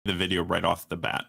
the video right off the bat.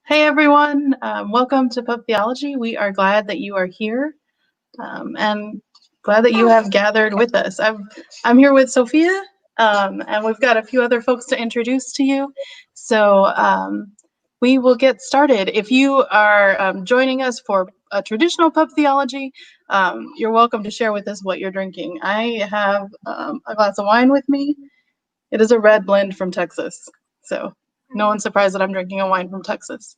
Hey everyone, welcome to Pub Theology. We are glad that you are here and glad that you have gathered with us. I'm here with Sophia and we've got a few other folks to introduce to you. So we will get started. If you are joining us for a traditional Pub Theology, you're welcome to share with us what you're drinking. I have a glass of wine with me. It is a red blend from Texas, so no one's surprised that I'm drinking a wine from Texas.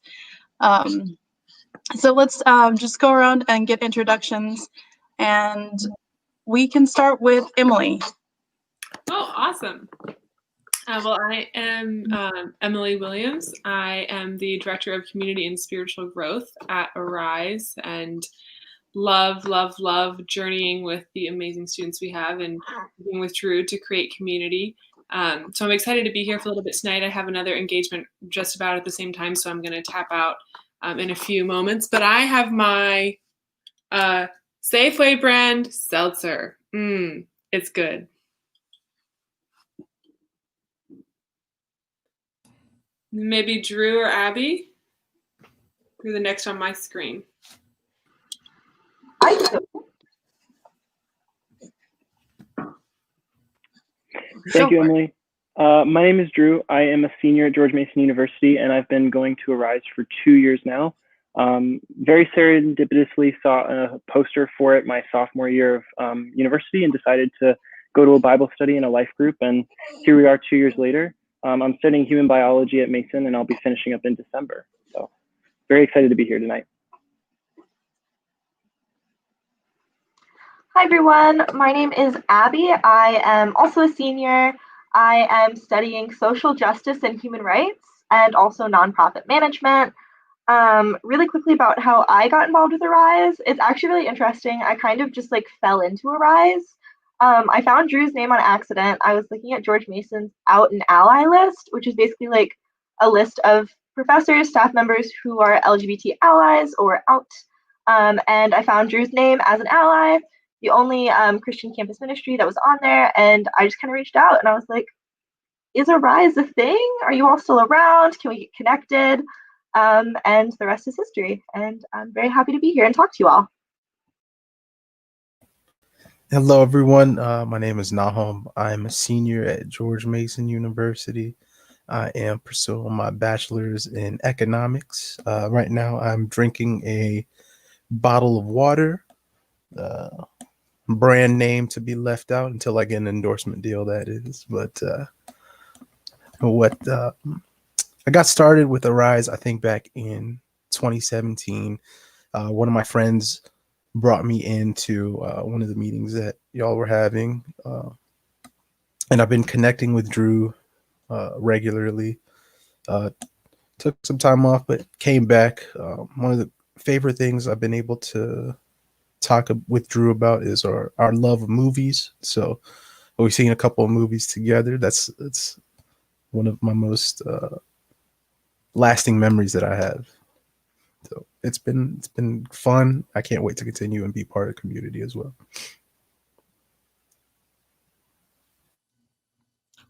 So let's just go around and get introductions, and we can start with Emily. Oh, awesome. Well, I am Emily Williams. I am the Director of Community and Spiritual Growth at Arise, and love journeying with the amazing students we have and working with Drew to create community. So I'm excited to be here for a little bit tonight. I have another engagement just about at the same time, so I'm going to tap out in a few moments. But I have my Safeway brand seltzer. It's good. Maybe Drew or Abby? Who's the next on my screen? Thank you, Emily. My name is Drew. I am a senior at George Mason University, and I've been going to Arise for 2 years now. Very serendipitously saw a poster for it my sophomore year of university and decided to go to a Bible study in a life group. And here we are 2 years later. I'm studying human biology at Mason, and I'll be finishing up in December. So very excited to be here tonight. Hi everyone, my name is Abby. I am also a senior. I am studying social justice and human rights and also nonprofit management. Really quickly about how I got involved with Arise. It's actually really interesting. I kind of just fell into Arise. I found Drew's name on accident. I was looking at George Mason's Out and Ally list, which is basically a list of professors, staff members who are LGBT allies or out. And I found Drew's name as an ally, the only Christian campus ministry that was on there, and I just kind of reached out and I was like, is Arise a thing? Are you all still around? Can we get connected? And the rest is history, and I'm very happy to be here and talk to you all. Hello everyone, my name is Nahum. I am a senior at George Mason University. I am pursuing my bachelor's in economics. Right now I'm drinking a bottle of water, brand name to be left out until I get an endorsement deal, that is. But I got started with Arise, I think back in 2017. One of my friends brought me into one of the meetings that y'all were having. And I've been connecting with Drew regularly. Took some time off, but came back. One of the favorite things I've been able to talk with Drew about is our love of movies. So we've seen a couple of movies together. That's one of my most lasting memories that I have. So it's been fun. I can't wait to continue and be part of the community as well.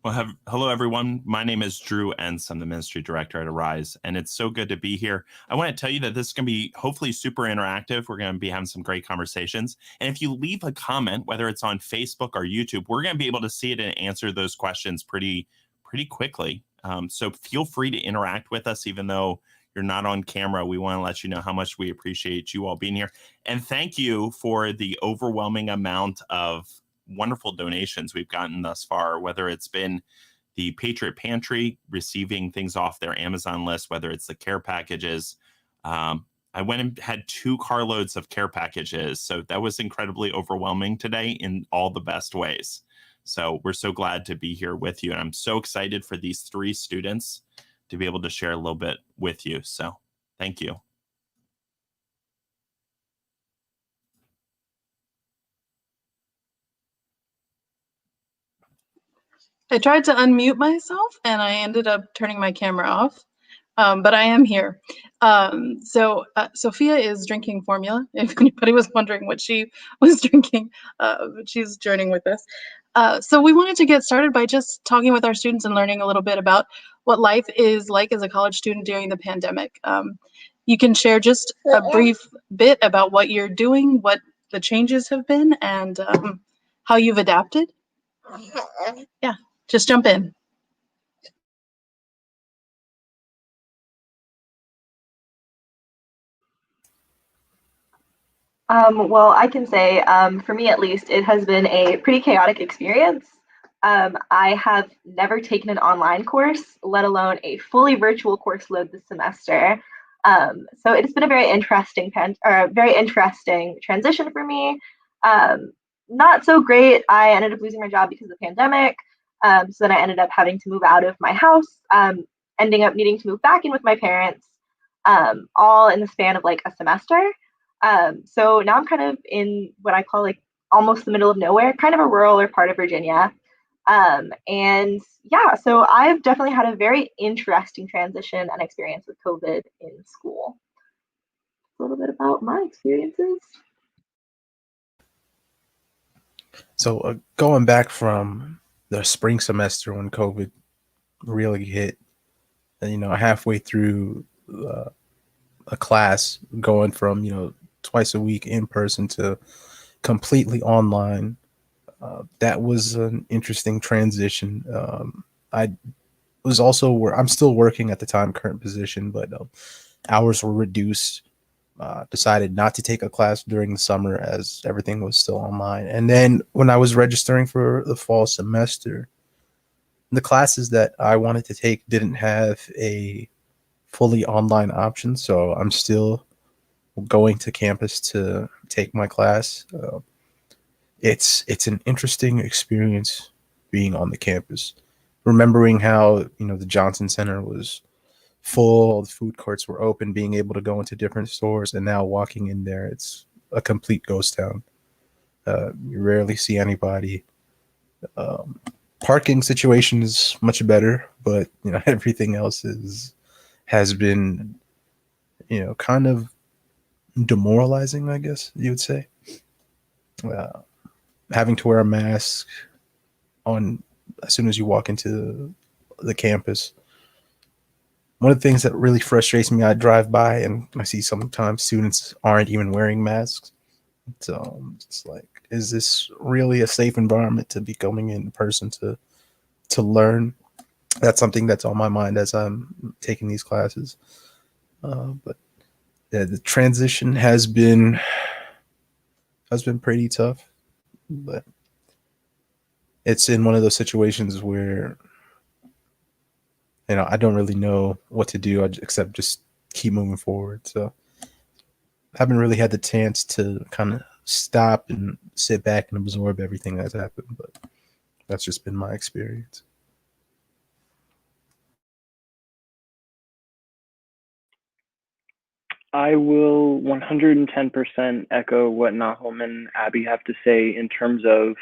Well, hello, everyone. My name is Drew Entz. I'm the ministry director at Arise, and it's so good to be here. I want to tell you that this is going to be hopefully super interactive. We're going to be having some great conversations. And if you leave a comment, whether it's on Facebook or YouTube, we're going to be able to see it and answer those questions pretty quickly. So feel free to interact with us, even though you're not on camera. We want to let you know how much we appreciate you all being here. And thank you for the overwhelming amount of wonderful donations we've gotten thus far, whether it's been the Patriot Pantry receiving things off their Amazon list, whether it's the care packages. I went and had 2 carloads of care packages. So that was incredibly overwhelming today in all the best ways. So we're so glad to be here with you. And I'm so excited for these 3 students to be able to share a little bit with you. So thank you. I tried to unmute myself and I ended up turning my camera off, but I am here. So Sophia is drinking formula, if anybody was wondering what she was drinking, but she's joining with us. So we wanted to get started by just talking with our students and learning a little bit about what life is like as a college student during the pandemic. You can share just a brief bit about what you're doing, what the changes have been, and how you've adapted. Yeah. Just jump in. Well, I can say, for me at least, it has been a pretty chaotic experience. I have never taken an online course, let alone a fully virtual course load this semester. So it's been a very interesting transition for me. Not so great. I ended up losing my job because of the pandemic. So then I ended up having to move out of my house, ending up needing to move back in with my parents, all in the span of like a semester. So now I'm kind of in what I call like almost the middle of nowhere, kind of a rural or part of Virginia. And yeah, so I've definitely had a very interesting transition and experience with COVID in school. A little bit about my experiences. So going back from the spring semester when COVID really hit, and, halfway through a class, going from, twice a week in person to completely online, that was an interesting transition. I was also I'm still working at the time, current position, but hours were reduced. Decided not to take a class during the summer as everything was still online. And then when I was registering for the fall semester, the classes that I wanted to take didn't have a fully online option. So I'm still going to campus to take my class. It's an interesting experience being on the campus, remembering how, the Johnson Center was full, all the food courts were open, being able to go into different stores, and now walking in there, it's a complete ghost town. You rarely see anybody. Parking situation is much better, but everything else has been kind of demoralizing, I guess you would say. Having to wear a mask on as soon as you walk into the campus. One of the things that really frustrates me, I drive by and I see sometimes students aren't even wearing masks. So it's like, is this really a safe environment to be going in person to learn? That's something that's on my mind as I'm taking these classes. But yeah, the transition has been pretty tough, but it's in one of those situations where I don't really know what to do except just keep moving forward. So I haven't really had the chance to kind of stop and sit back and absorb everything that's happened, but that's just been my experience. I will 110% echo what Nahum and Abby have to say in terms of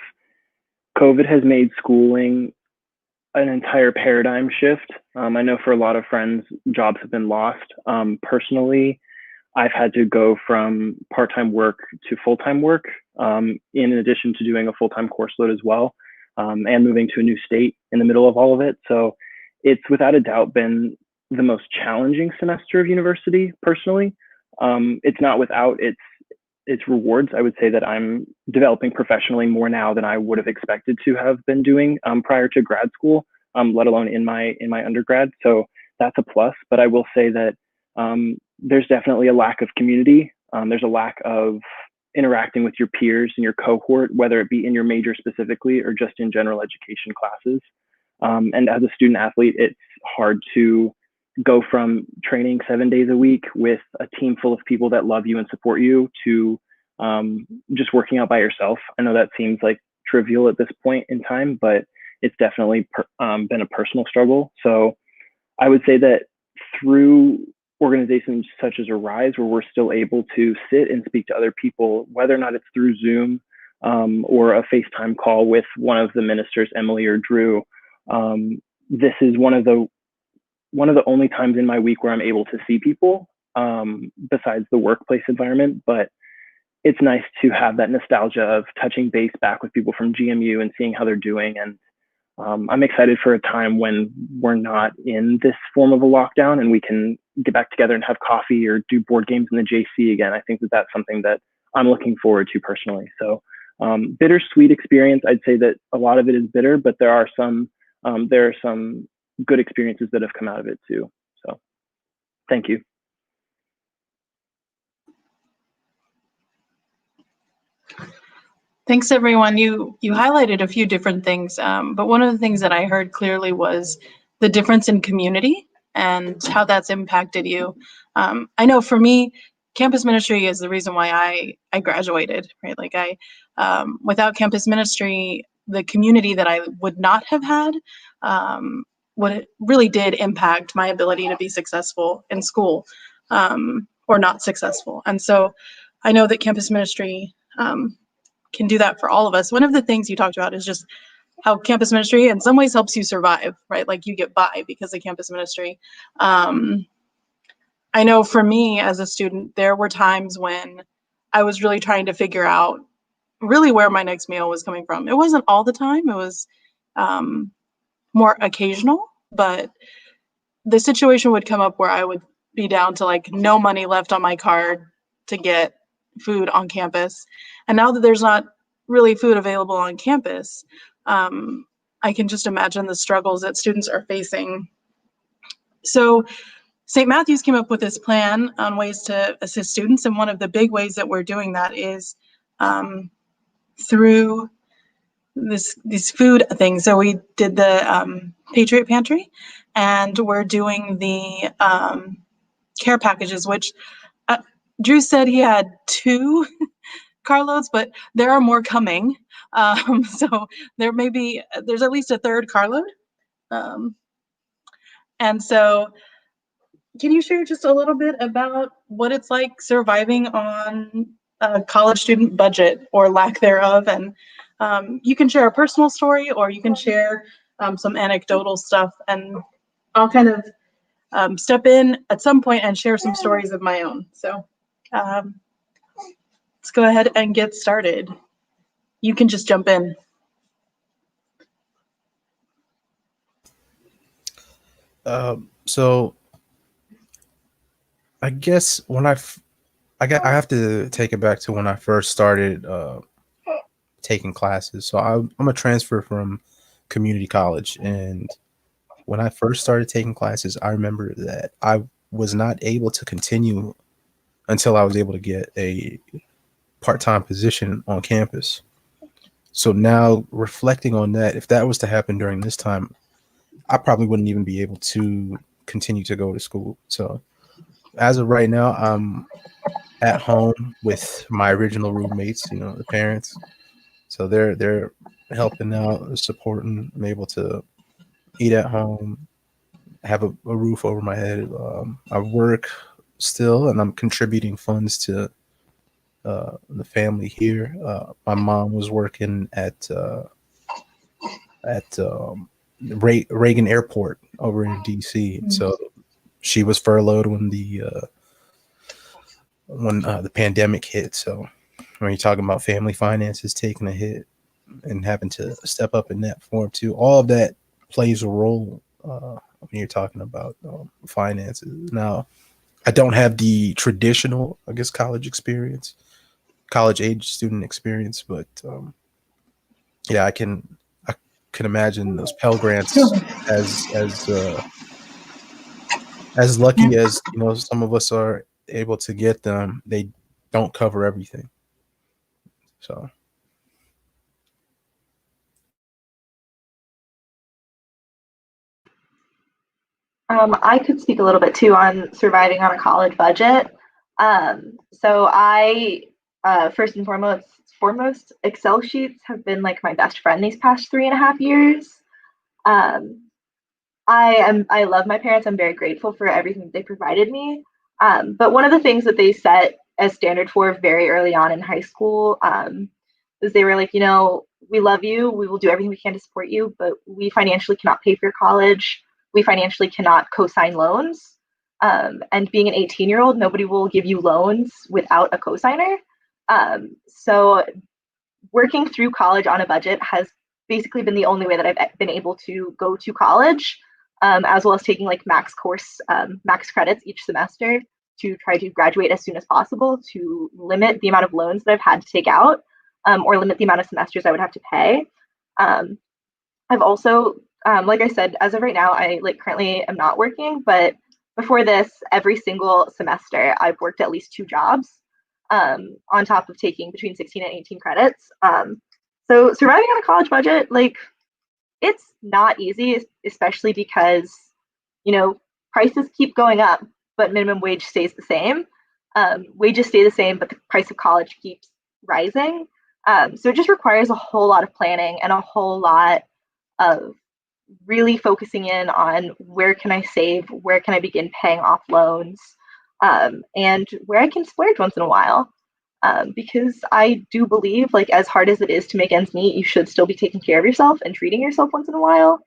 COVID has made schooling an entire paradigm shift. I know for a lot of friends, jobs have been lost. Personally, I've had to go from part-time work to full-time work, in addition to doing a full-time course load as well. and moving to a new state in the middle of all of it. So it's without a doubt been the most challenging semester of university personally. It's not without its rewards. I would say that I'm developing professionally more now than I would have expected to have been doing prior to grad school, let alone in my undergrad. So that's a plus. But I will say that there's definitely a lack of community. There's a lack of interacting with your peers and your cohort, whether it be in your major specifically or just in general education classes. And as a student athlete, it's hard to go from training 7 days a week with a team full of people that love you and support you to just working out by yourself. I know that seems like trivial at this point in time, but it's definitely been a personal struggle. So I would say that through organizations such as Arise, where we're still able to sit and speak to other people, whether or not it's through Zoom or a FaceTime call with one of the ministers, Emily or Drew, this is one of the only times in my week where I'm able to see people besides the workplace environment. But it's nice to have that nostalgia of touching base back with people from GMU and seeing how they're doing. And I'm excited for a time when we're not in this form of a lockdown and we can get back together and have coffee or do board games in the JC again. I think that that's something that I'm looking forward to personally. So bittersweet experience. I'd say that a lot of it is bitter, but there are some good experiences that have come out of it too. So thank you. Thanks, everyone. You highlighted a few different things, but one of the things that I heard clearly was the difference in community and how that's impacted you. I know for me, campus ministry is the reason why I graduated, right? Like without campus ministry, the community that I would not have had, what it really did impact my ability to be successful in school, or not successful. And so I know that campus ministry can do that for all of us. One of the things you talked about is just how campus ministry in some ways helps you survive, right? Like you get by because of campus ministry. I know for me as a student, there were times when I was really trying to figure out really where my next meal was coming from. It wasn't all the time, it was more occasional, but the situation would come up where I would be down to like no money left on my card to get food on campus. And now that there's not really food available on campus, I can just imagine the struggles that students are facing. So St. Matthews came up with this plan on ways to assist students. And one of the big ways that we're doing that is through these food things. So we did the Patriot Pantry, and we're doing the care packages, which Drew said he had 2 carloads, but there are more coming. So there's at least a 3rd carload. And so can you share just a little bit about what it's like surviving on a college student budget or lack thereof? And you can share a personal story, or you can share some anecdotal stuff, and I'll kind of step in at some point and share some stories of my own. So let's go ahead and get started. You can just jump in. So I guess when I have to take it back to when I first started taking classes. So I'm a transfer from community college, and when I first started taking classes, I remember that I was not able to continue until I was able to get a part-time position on campus. So now reflecting on that, if that was to happen during this time, I probably wouldn't even be able to continue to go to school. So as of right now, I'm at home with my original roommates, the parents. So they're helping out, supporting. I'm able to eat at home, have a roof over my head. I work still, and I'm contributing funds to the family here. My mom was working at Reagan Airport over in DC, mm-hmm. So she was furloughed when the pandemic hit. So when you're talking about family finances taking a hit, and having to step up in that form too. All of that plays a role when you're talking about finances. Now, I don't have the traditional, I guess, college age student experience, but yeah, I can imagine those Pell Grants as lucky as some of us are able to get them. They don't cover everything. So I could speak a little bit too on surviving on a college budget. So I first and foremost, Excel sheets have been like my best friend these past 3.5 years. I love my parents. I'm very grateful for everything they provided me. But one of the things that they set as standard for very early on in high school is they were like, we love you. We will do everything we can to support you, but we financially cannot pay for your college. We financially cannot co-sign loans. And being an 18-year-old, nobody will give you loans without a co-signer. So working through college on a budget has basically been the only way that I've been able to go to college, as well as taking like max credits each semester to try to graduate as soon as possible, to limit the amount of loans that I've had to take out, or limit the amount of semesters I would have to pay. I've also, like I said, as of right now, I currently am not working, but before this, every single semester, I've worked at least 2 jobs, on top of taking between 16 and 18 credits. So surviving on a college budget, it's not easy, especially because, prices keep going up, but minimum wage stays the same. Wages stay the same, but the price of college keeps rising. So it just requires a whole lot of planning and a whole lot of really focusing in on where can I save, where can I begin paying off loans, and where I can splurge once in a while. Because I do believe, as hard as it is to make ends meet, you should still be taking care of yourself and treating yourself once in a while.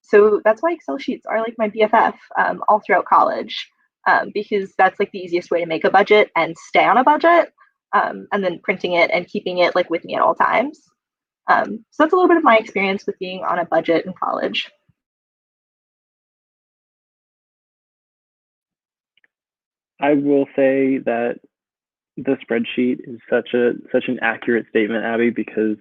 So that's why Excel sheets are my BFF all throughout college, because that's the easiest way to make a budget and stay on a budget, and then printing it and keeping it with me at all times. So that's a little bit of my experience with being on a budget in college. I will say that the spreadsheet is such an accurate statement, Abby, because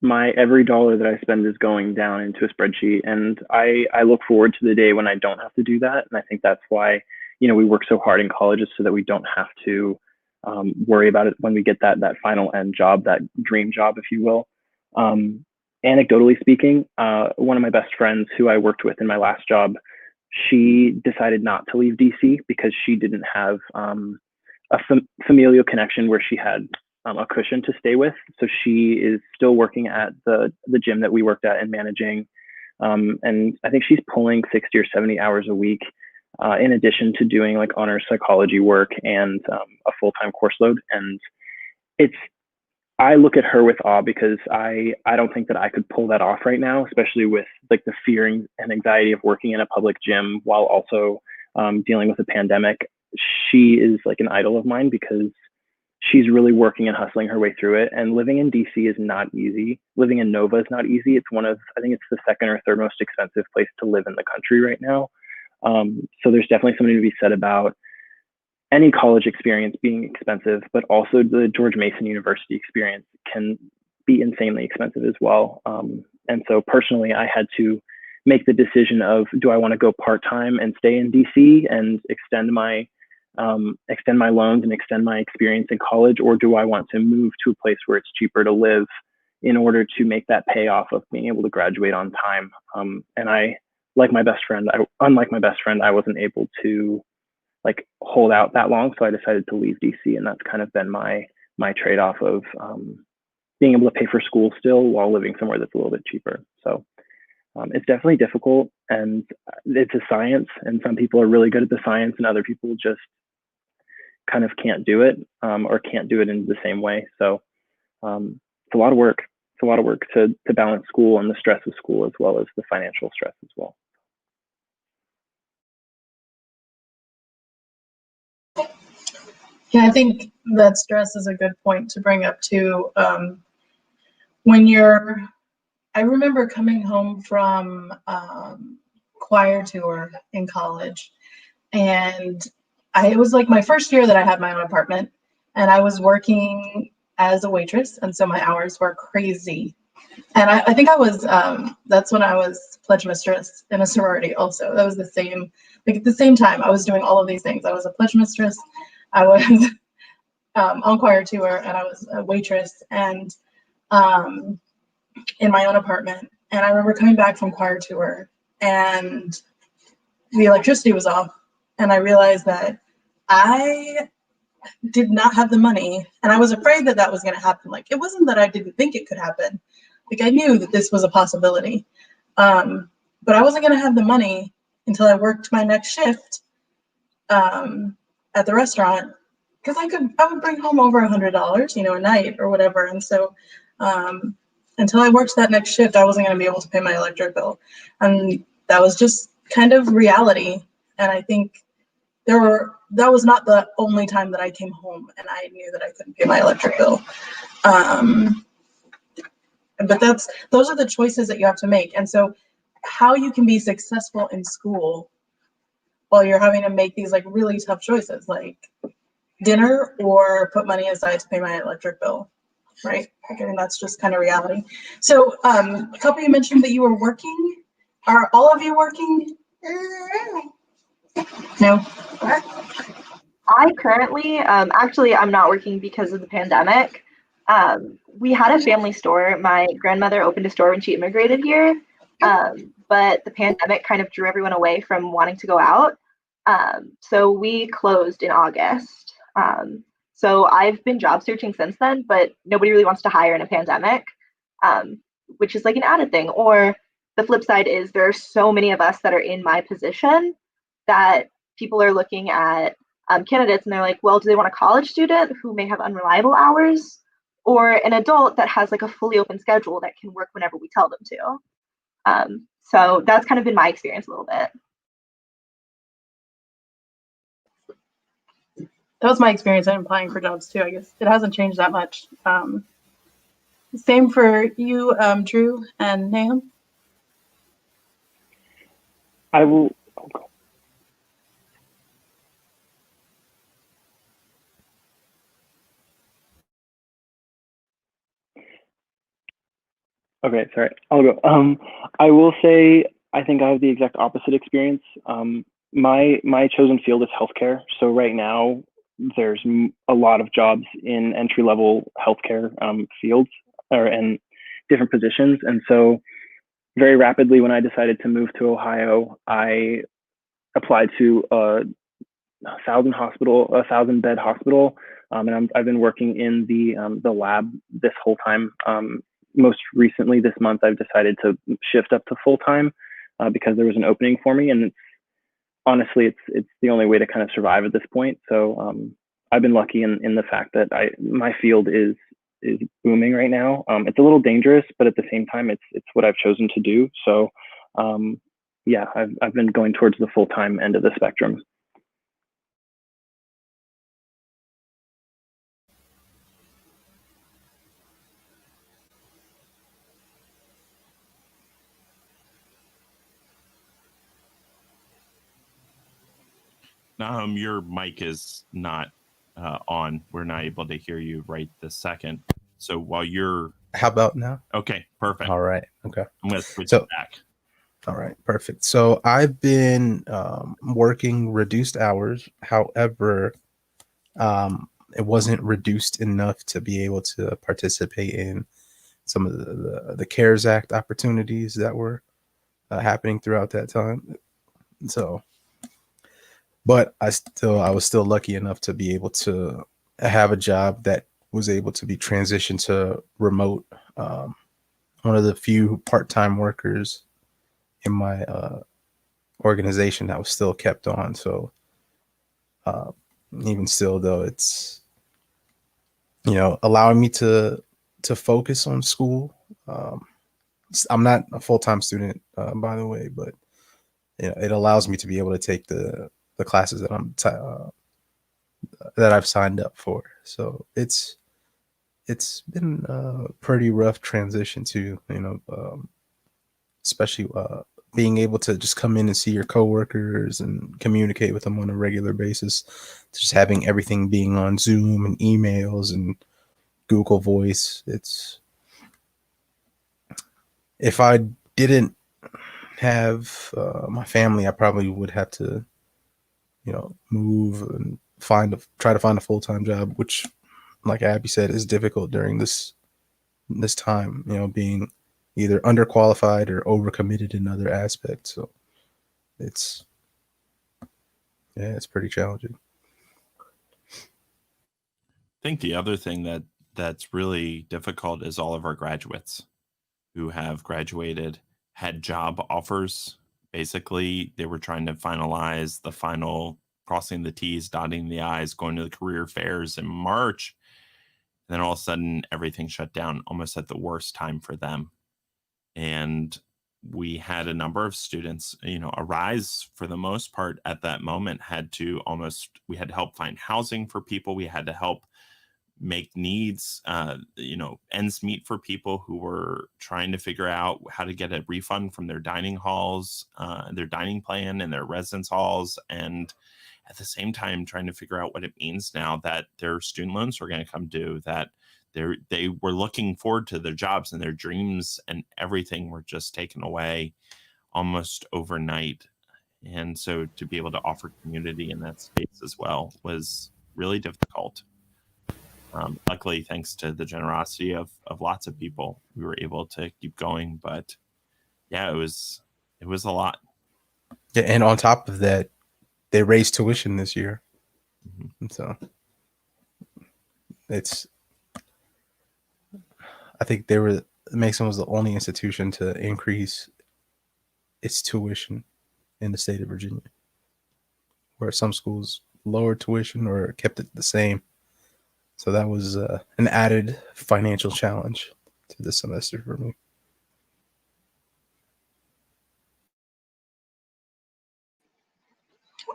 my every dollar that I spend is going down into a spreadsheet, and I look forward to the day when I don't have to do that. And I think that's why we work so hard in colleges, so that we don't have to worry about it when we get that final end job, that dream job, if you will. Anecdotally speaking, one of my best friends who I worked with in my last job, she decided not to leave DC because she didn't have a familial connection where she had a cushion to stay with. So she is still working at the gym that we worked at and managing. And I think she's pulling 60 or 70 hours a week, in addition to doing honors psychology work and a full-time course load. And I look at her with awe, because I don't think that I could pull that off right now, especially with the fear and anxiety of working in a public gym while also dealing with a pandemic. She is an idol of mine, because she's really working and hustling her way through it. And living in DC is not easy. Living in Nova is not easy. It's I think it's the second or third most expensive place to live in the country right now. So there's definitely something to be said about any college experience being expensive, but also the George Mason University experience can be insanely expensive as well. And so personally, I had to make the decision of, do I want to go part-time and stay in DC and extend my loans and extend my experience in college, or do I want to move to a place where it's cheaper to live in order to make that payoff of being able to graduate on time? And unlike my best friend, I wasn't able to hold out that long, so I decided to leave DC, and that's kind of been my trade-off of being able to pay for school still while living somewhere that's a little bit cheaper. So it's definitely difficult, and it's a science, and some people are really good at the science, and other people just kind of can't do it, or can't do it in the same way. So it's a lot of work. It's a lot of work to balance school and the stress of school, as well as the financial stress as well. Yeah, I think that stress is a good point to bring up too. when you're, I remember coming home from choir tour in college, and it was like my first year that I had my own apartment, and I was working as a waitress, and so my hours were crazy. And I think I was, that's when I was pledge mistress in a sorority also. That was the same, like at the same time, I was doing all of these things. I was a pledge mistress, I was on choir tour, and I was a waitress, and in my own apartment. And I remember coming back from choir tour, and the electricity was off, and I realized that I did not have the money, and I was afraid that that was going to happen. Like, it wasn't that I didn't think it could happen. Like, I knew that this was a possibility, but I wasn't going to have the money until I worked my next shift at the restaurant, because I would bring home over $100, a night or whatever. And so until I worked that next shift, I wasn't going to be able to pay my electric bill, and that was just kind of reality. And I think that was not the only time that I came home and I knew that I couldn't pay my electric bill. But those are the choices that you have to make. And so how you can be successful in school while you're having to make these like really tough choices, like dinner or put money aside to pay my electric bill, right? I mean, that's just kind of reality. So a couple of you mentioned that you were working. Are all of you working? No. I currently, actually, I'm not working because of the pandemic. We had a family store. My grandmother opened a store when she immigrated here, but the pandemic kind of drew everyone away from wanting to go out. So we closed in August. So I've been job searching since then, but nobody really wants to hire in a pandemic, which is like an added thing. Or the flip side is there are so many of us that are in my position that people are looking at candidates and they're like, well, do they want a college student who may have unreliable hours, or an adult that has like a fully open schedule that can work whenever we tell them to? So that's kind of been my experience a little bit. That was my experience in applying for jobs too. I guess it hasn't changed that much. Same for you, Drew and Nahum. I will. Okay, sorry. I'll go. I will say I think I have the exact opposite experience. My chosen field is healthcare. So right now there's a lot of jobs in entry-level healthcare fields and different positions. And so very rapidly, when I decided to move to Ohio, I applied to a 1,000-bed hospital, and I've been working in the lab this whole time. Most recently this month, I've decided to shift up to full time because there was an opening for me, and honestly, it's the only way to kind of survive at this point. So I've been lucky in the fact that my field is booming right now. It's a little dangerous, but at the same time, it's what I've chosen to do. So yeah, I've been going towards the full time end of the spectrum. Your mic is not on. We're not able to hear you right this second. So while you're... How about now? Okay, perfect. All right. Okay. I'm going to switch it back. All right, perfect. So I've been working reduced hours. However, it wasn't reduced enough to be able to participate in some of the CARES Act opportunities that were happening throughout that time. So, but I was still lucky enough to be able to have a job that was able to be transitioned to remote. One of the few part-time workers in my organization that was still kept on. So even still, though, it's allowing me to focus on school. I'm not a full-time student, by the way, but it allows me to be able to take the classes that that I've signed up for. So it's it's been a pretty rough transition to, especially being able to just come in and see your coworkers and communicate with them on a regular basis. Just having everything being on Zoom and emails and Google Voice. If I didn't have my family, I probably would have to, move and try to find a full-time job, which, like Abby said, is difficult during this time, being either underqualified or overcommitted in other aspects. So it's pretty challenging. I think the other thing that's really difficult is all of our graduates who have graduated, had job offers. Basically, they were trying to finalize the final, crossing the T's, dotting the I's, going to the career fairs in March. And then all of a sudden, everything shut down almost at the worst time for them. And we had a number of students, Arise, for the most part, at that moment, we had to help find housing for people. We had to help make needs, ends meet for people who were trying to figure out how to get a refund from their dining halls, their dining plan and their residence halls. And at the same time, trying to figure out what it means now that their student loans were going to come due, that they were looking forward to their jobs, and their dreams and everything were just taken away almost overnight. And so to be able to offer community in that space as well was really difficult. Luckily, thanks to the generosity of lots of people, we were able to keep going. But yeah, it was a lot. Yeah, and on top of that, they raised tuition this year. Mm-hmm. So I think Mason was the only institution to increase its tuition in the state of Virginia, where some schools lowered tuition or kept it the same. So that was an added financial challenge to the semester for me.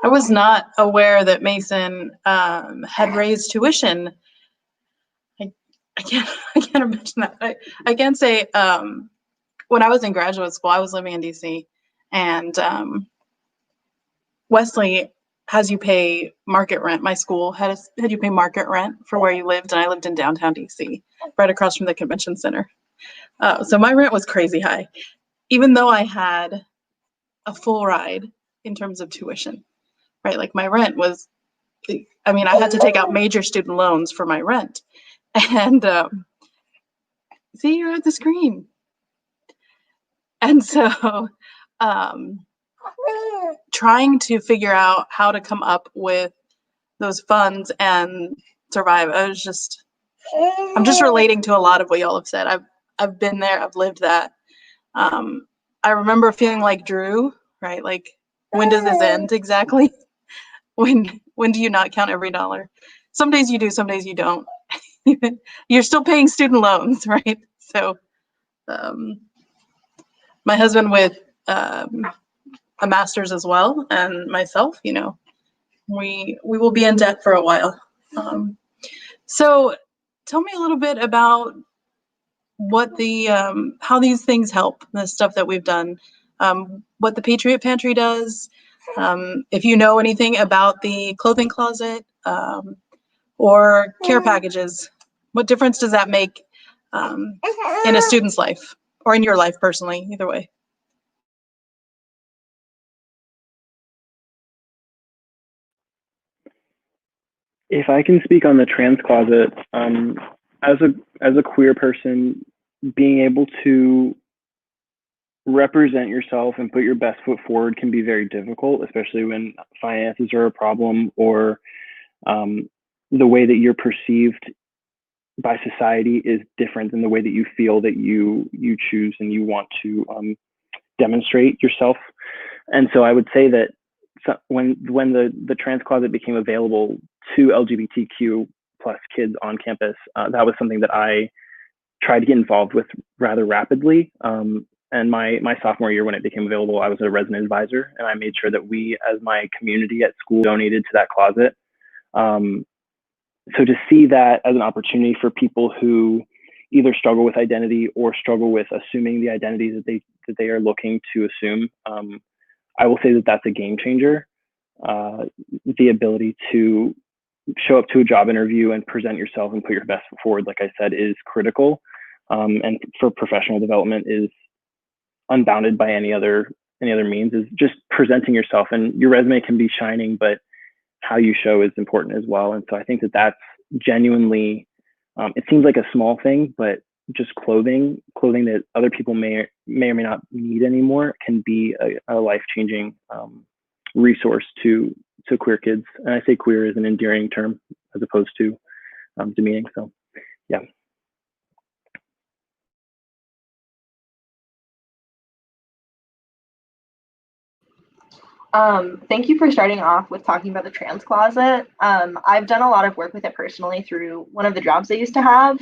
I was not aware that Mason had raised tuition. I can't imagine that. I can say when I was in graduate school, I was living in DC, and Wesley has you pay market rent. My school had you pay market rent for where you lived, and I lived in downtown DC, right across from the convention center. So my rent was crazy high, even though I had a full ride in terms of tuition, right? Like my rent was, I had to take out major student loans for my rent. And see, you're at the screen. And so trying to figure out how to come up with those funds and survive, I'm just relating to a lot of what y'all have said. I've been there, I've lived that. I remember feeling like Drew, right? Like, when does this end exactly? When do you not count every dollar? Some days you do, some days you don't. You're still paying student loans, right? So my husband with a master's as well, and myself, we will be in debt for a while. So tell me a little bit about what how these things help, the stuff that we've done, what the Patriot Pantry does, if you know anything about the clothing closet, or care packages. What difference does that make in a student's life, or in your life personally, either way? If I can speak on the trans closet, as a queer person, being able to represent yourself and put your best foot forward can be very difficult, especially when finances are a problem, or the way that you're perceived by society is different than the way that you feel that you choose and you want to demonstrate yourself. And so I would say that when the trans closet became available to LGBTQ plus kids on campus, that was something that I tried to get involved with rather rapidly. And my sophomore year, when it became available, I was a resident advisor, and I made sure that we, as my community at school, donated to that closet. So to see that as an opportunity for people who either struggle with identity or struggle with assuming the identities that they are looking to assume, I will say that that's a game changer. The ability to show up to a job interview and present yourself and put your best foot forward, like I said, is critical. And for professional development is unbounded by any other means. Is just presenting yourself, and your resume can be shining, but how you show is important as well. And so I think that that's genuinely, it seems like a small thing, but just clothing that other people may or may not need anymore can be a life-changing resource to queer kids. And I say queer is an endearing term as opposed to demeaning. So yeah. Thank you for starting off with talking about the trans closet. I've done a lot of work with it personally through one of the jobs I used to have.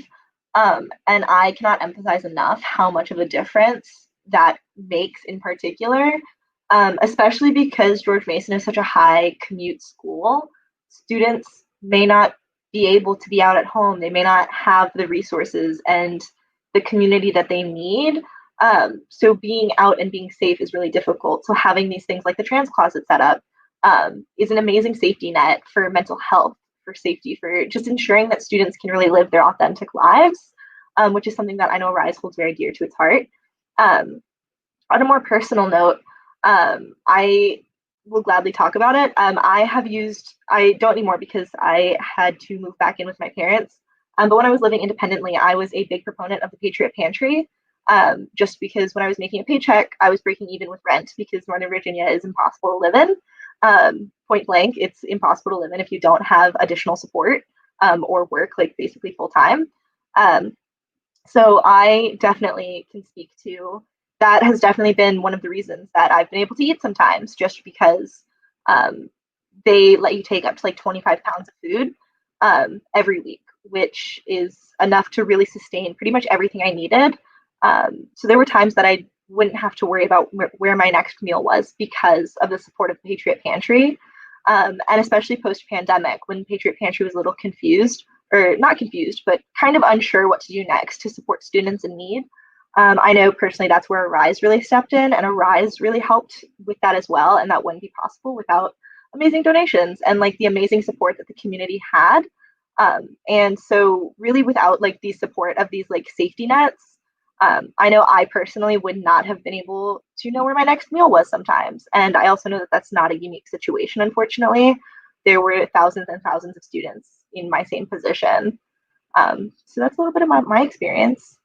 And I cannot emphasize enough how much of a difference that makes in particular, especially because George Mason is such a high commute school. Students may not be able to be out at home. They may not have the resources and the community that they need. So being out and being safe is really difficult. So having these things like the trans closet set up is an amazing safety net for mental health, for safety, for just ensuring that students can really live their authentic lives, which is something that I know Arise holds very dear to its heart. On a more personal note, I will gladly talk about it. I don't anymore because I had to move back in with my parents. But when I was living independently, I was a big proponent of the Patriot Pantry. Just because when I was making a paycheck, I was breaking even with rent because Northern Virginia is impossible to live in. Point blank, it's impossible to live in if you don't have additional support or work like basically full time. So I definitely can speak to that. Has definitely been one of the reasons that I've been able to eat sometimes, just because they let you take up to like 25 pounds of food every week, which is enough to really sustain pretty much everything I needed. So there were times that I wouldn't have to worry about where my next meal was because of the support of the Patriot Pantry. And especially post-pandemic, when Patriot Pantry was a little confused, or not confused, but kind of unsure what to do next to support students in need. I know personally that's where Arise really stepped in, and Arise really helped with that as well. And that wouldn't be possible without amazing donations and like the amazing support that the community had. And so really without like the support of these like safety nets, I know I personally would not have been able to know where my next meal was sometimes. And I also know that that's not a unique situation, unfortunately. There were thousands and thousands of students in my same position. So that's a little bit about my experience.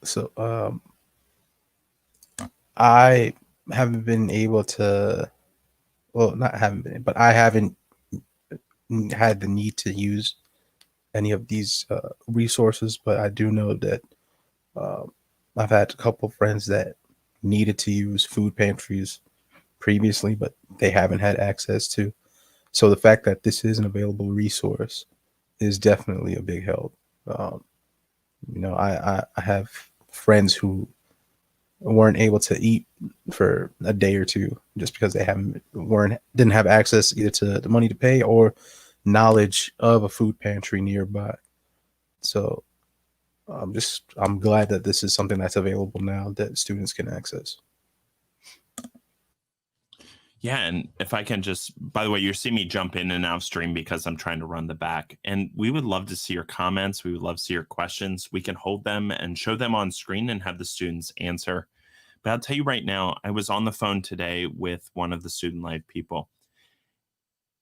So I haven't been able to, well, not haven't been, but I haven't had the need to use any of these resources. But I do know that I've had a couple of friends that needed to use food pantries previously, but they haven't had access to. So the fact that this is an available resource is definitely a big help. I have friends who weren't able to eat for a day or two just because they didn't have access either to the money to pay or knowledge of a food pantry nearby. So I'm glad that this is something that's available now that students can access. Yeah, and if I can just, by the way, you see me jump in and out of stream because I'm trying to run the back. And we would love to see your comments. We would love to see your questions. We can hold them and show them on screen and have the students answer. But I'll tell you right now, I was on the phone today with one of the Student Life people.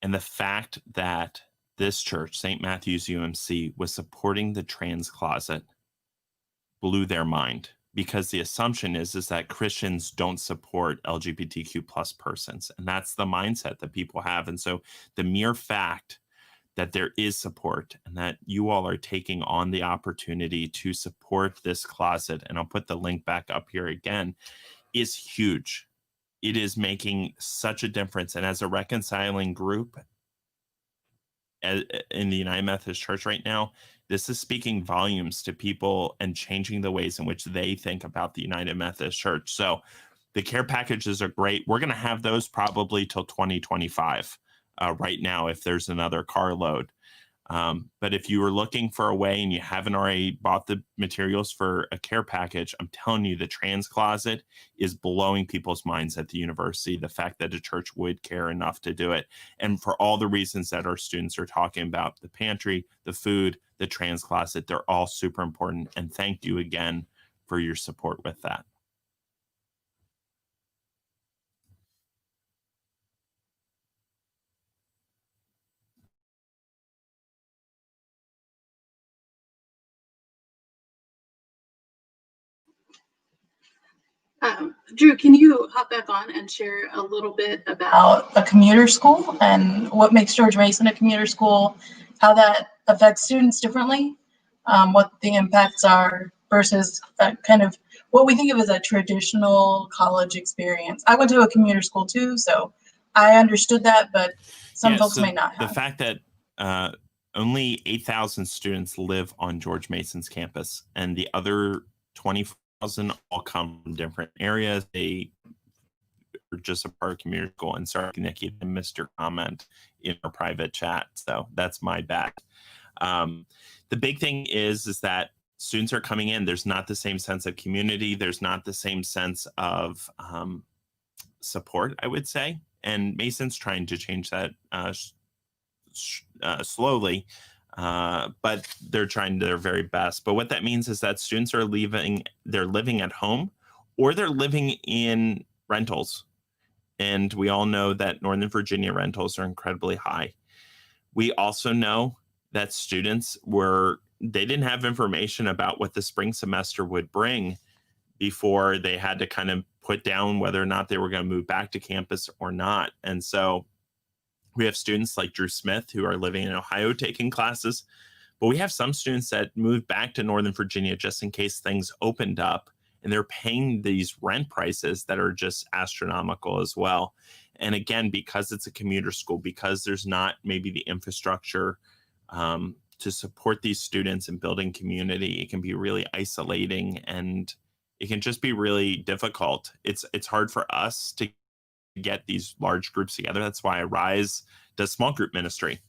And the fact that this church, St. Matthew's UMC, was supporting the trans closet blew their mind. Because the assumption is that Christians don't support LGBTQ plus persons. And that's the mindset that people have. And so the mere fact that there is support and that you all are taking on the opportunity to support this closet, and I'll put the link back up here again, is huge. It is making such a difference. And as a reconciling group in the United Methodist Church right now, This is speaking volumes to people and changing the ways in which they think about the United Methodist Church. So the care packages are great. We're going to have those probably till 2025 right now if there's another carload. But if you were looking for a way and you haven't already bought the materials for a care package, I'm telling you, the trans closet is blowing people's minds at the university. The fact that a church would care enough to do it. And for all the reasons that our students are talking about, the pantry, the food, the trans closet, they're all super important. And thank you again for your support with that. Drew, can you hop back on and share a little bit about a commuter school and what makes George Mason a commuter school, how that affects students differently, what the impacts are versus kind of what we think of as a traditional college experience? I went to a commuter school too, so I understood that, but some folks may not have. The fact that only 8,000 students live on George Mason's campus, and the other 24,000 all come from different areas. They are just a part of community school. And sorry, Nikki, I missed your comment in our private chat. So that's my bad. The big thing is that students are coming in. There's not the same sense of community. There's not the same sense of support, I would say. And Mason's trying to change that slowly. But they're trying their very best. But what that means is that students are they're living at home, or they're living in rentals. And we all know that Northern Virginia rentals are incredibly high. We also know that students they didn't have information about what the spring semester would bring before they had to kind of put down whether or not they were going to move back to campus or not. And so we have students like Drew Smith who are living in Ohio taking classes, but we have some students that moved back to Northern Virginia just in case things opened up, and they're paying these rent prices that are just astronomical as well. And again, because it's a commuter school, because there's not maybe the infrastructure to support these students and building community, it can be really isolating, and it can just be really difficult. It's hard for us to get these large groups together. That's why Arise does small group ministry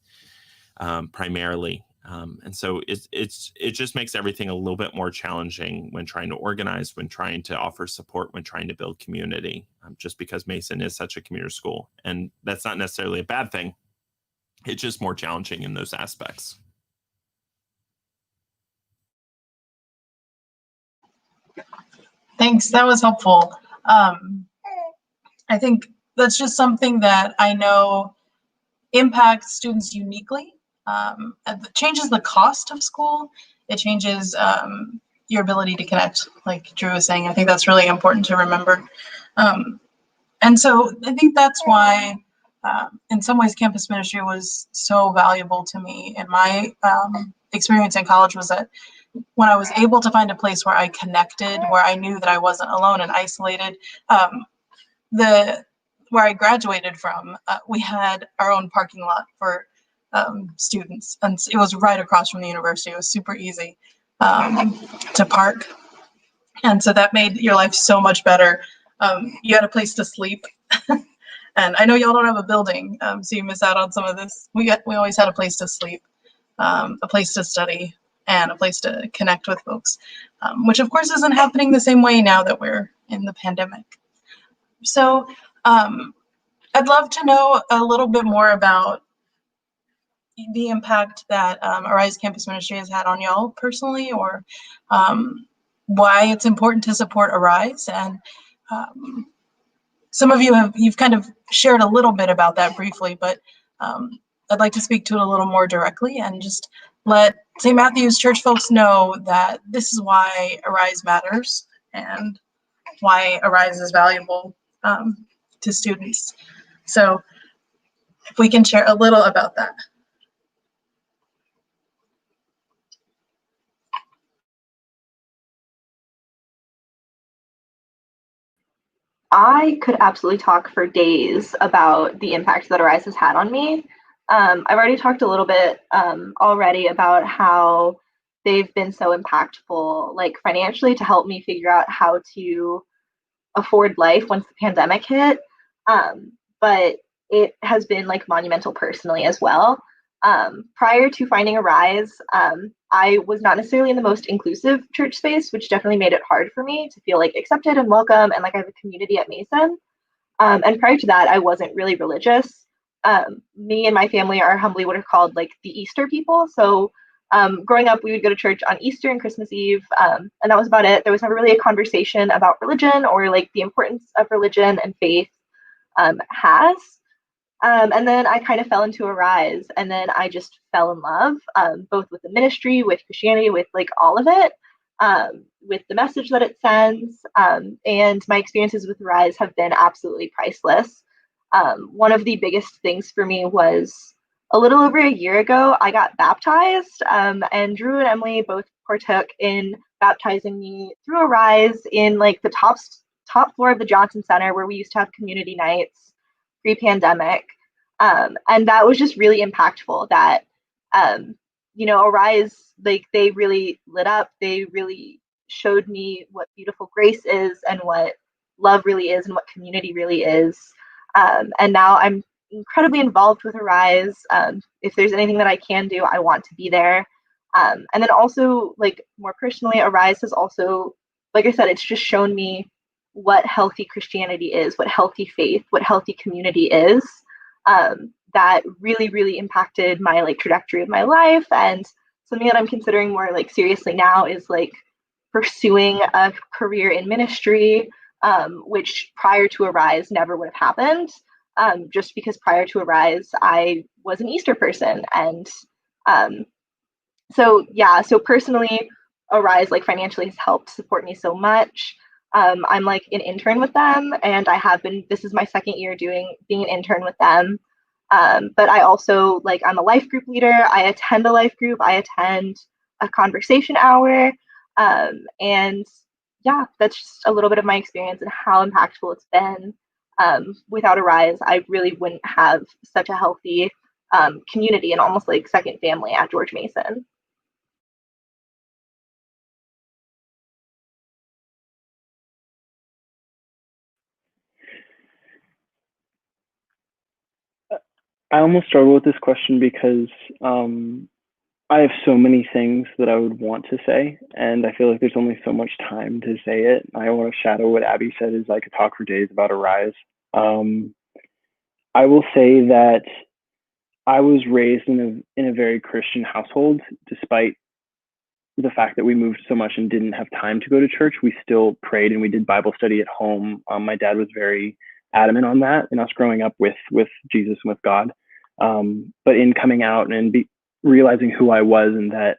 primarily. And so it just makes everything a little bit more challenging when trying to organize, when trying to offer support, when trying to build community, just because Mason is such a commuter school. And that's not necessarily a bad thing. It's just more challenging in those aspects. Thanks, that was helpful. I think that's just something that I know impacts students uniquely. It changes the cost of school. It changes your ability to connect, like Drew was saying. I think that's really important to remember. And so I think that's why, in some ways, campus ministry was so valuable to me. And my experience in college was that when I was able to find a place where I connected, where I knew that I wasn't alone and isolated, where I graduated from, we had our own parking lot for students, and it was right across from the university. It was super easy to park, and so that made your life so much better. You had a place to sleep, and I know y'all don't have a building, so you miss out on some of this. We always had a place to sleep, a place to study, and a place to connect with folks, which of course isn't happening the same way now that we're in the pandemic. So I'd love to know a little bit more about the impact that Arise Campus Ministry has had on y'all personally, or why it's important to support Arise. And some of you've kind of shared a little bit about that briefly, but I'd like to speak to it a little more directly and just let St. Matthew's Church folks know that this is why Arise matters and why Arise is valuable to students. So if we can share a little about that. I could absolutely talk for days about the impact that Arise has had on me. I've already talked a little bit already about how they've been so impactful, like financially, to help me figure out how to afford life once the pandemic hit. But it has been like monumental personally as well. Prior to finding Arise, I was not necessarily in the most inclusive church space, which definitely made it hard for me to feel like accepted and welcome and like I have a community at Mason. And prior to that, I wasn't really religious. Me and my family are humbly what are called like the Easter people. So growing up, we would go to church on Easter and Christmas Eve, and that was about it. There was never really a conversation about religion or like the importance of religion and faith has. And then I kind of fell into Arise, and then I just fell in love, both with the ministry, with Christianity, with like all of it, with the message that it sends. And my experiences with Arise have been absolutely priceless. One of the biggest things for me was a little over a year ago, I got baptized, and Drew and Emily both partook in baptizing me through Arise in like the top floor of the Johnson Center, where we used to have community nights pre-pandemic. And that was just really impactful that, Arise, like they really lit up. They really showed me what beautiful grace is and what love really is and what community really is. And now I'm incredibly involved with Arise. If there's anything that I can do, I want to be there. And then also, like more personally, Arise has also, like I said, it's just shown me what healthy Christianity is, what healthy faith, what healthy community is. That really, really impacted my like trajectory of my life. And something that I'm considering more like seriously now is like pursuing a career in ministry, which prior to Arise never would have happened. Just because prior to Arise, I was an Easter person. And so personally, Arise like financially has helped support me so much. I'm like an intern with them, and I have been, this is my second year being an intern with them. But I also, like, I'm a life group leader. I attend a life group. I attend a conversation hour. And yeah, that's just a little bit of my experience and how impactful it's been. Without Arise, I really wouldn't have such a healthy community and almost like second family at George Mason. I almost struggle with this question because I have so many things that I would want to say, and I feel like there's only so much time to say it. I want to shadow what Abby said is I could talk for days about Arise. I will say that I was raised in a very Christian household, despite the fact that we moved so much and didn't have time to go to church. We still prayed and we did Bible study at home. My dad was very adamant on that, and us growing up with Jesus and with God. But in coming out and realizing who I was, and that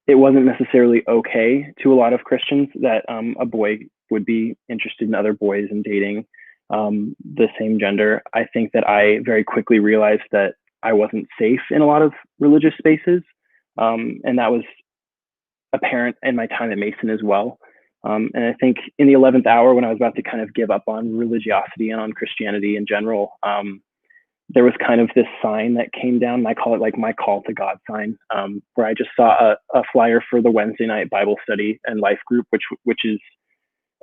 it wasn't necessarily okay to a lot of Christians that a boy would be interested in other boys and dating the same gender. I think that I very quickly realized that I wasn't safe in a lot of religious spaces. And that was apparent in my time at Mason as well. And I think in the 11th hour, when I was about to kind of give up on religiosity and on Christianity in general, there was kind of this sign that came down, and I call it like my call to God sign, where I just saw a flyer for the Wednesday night Bible study and life group, which is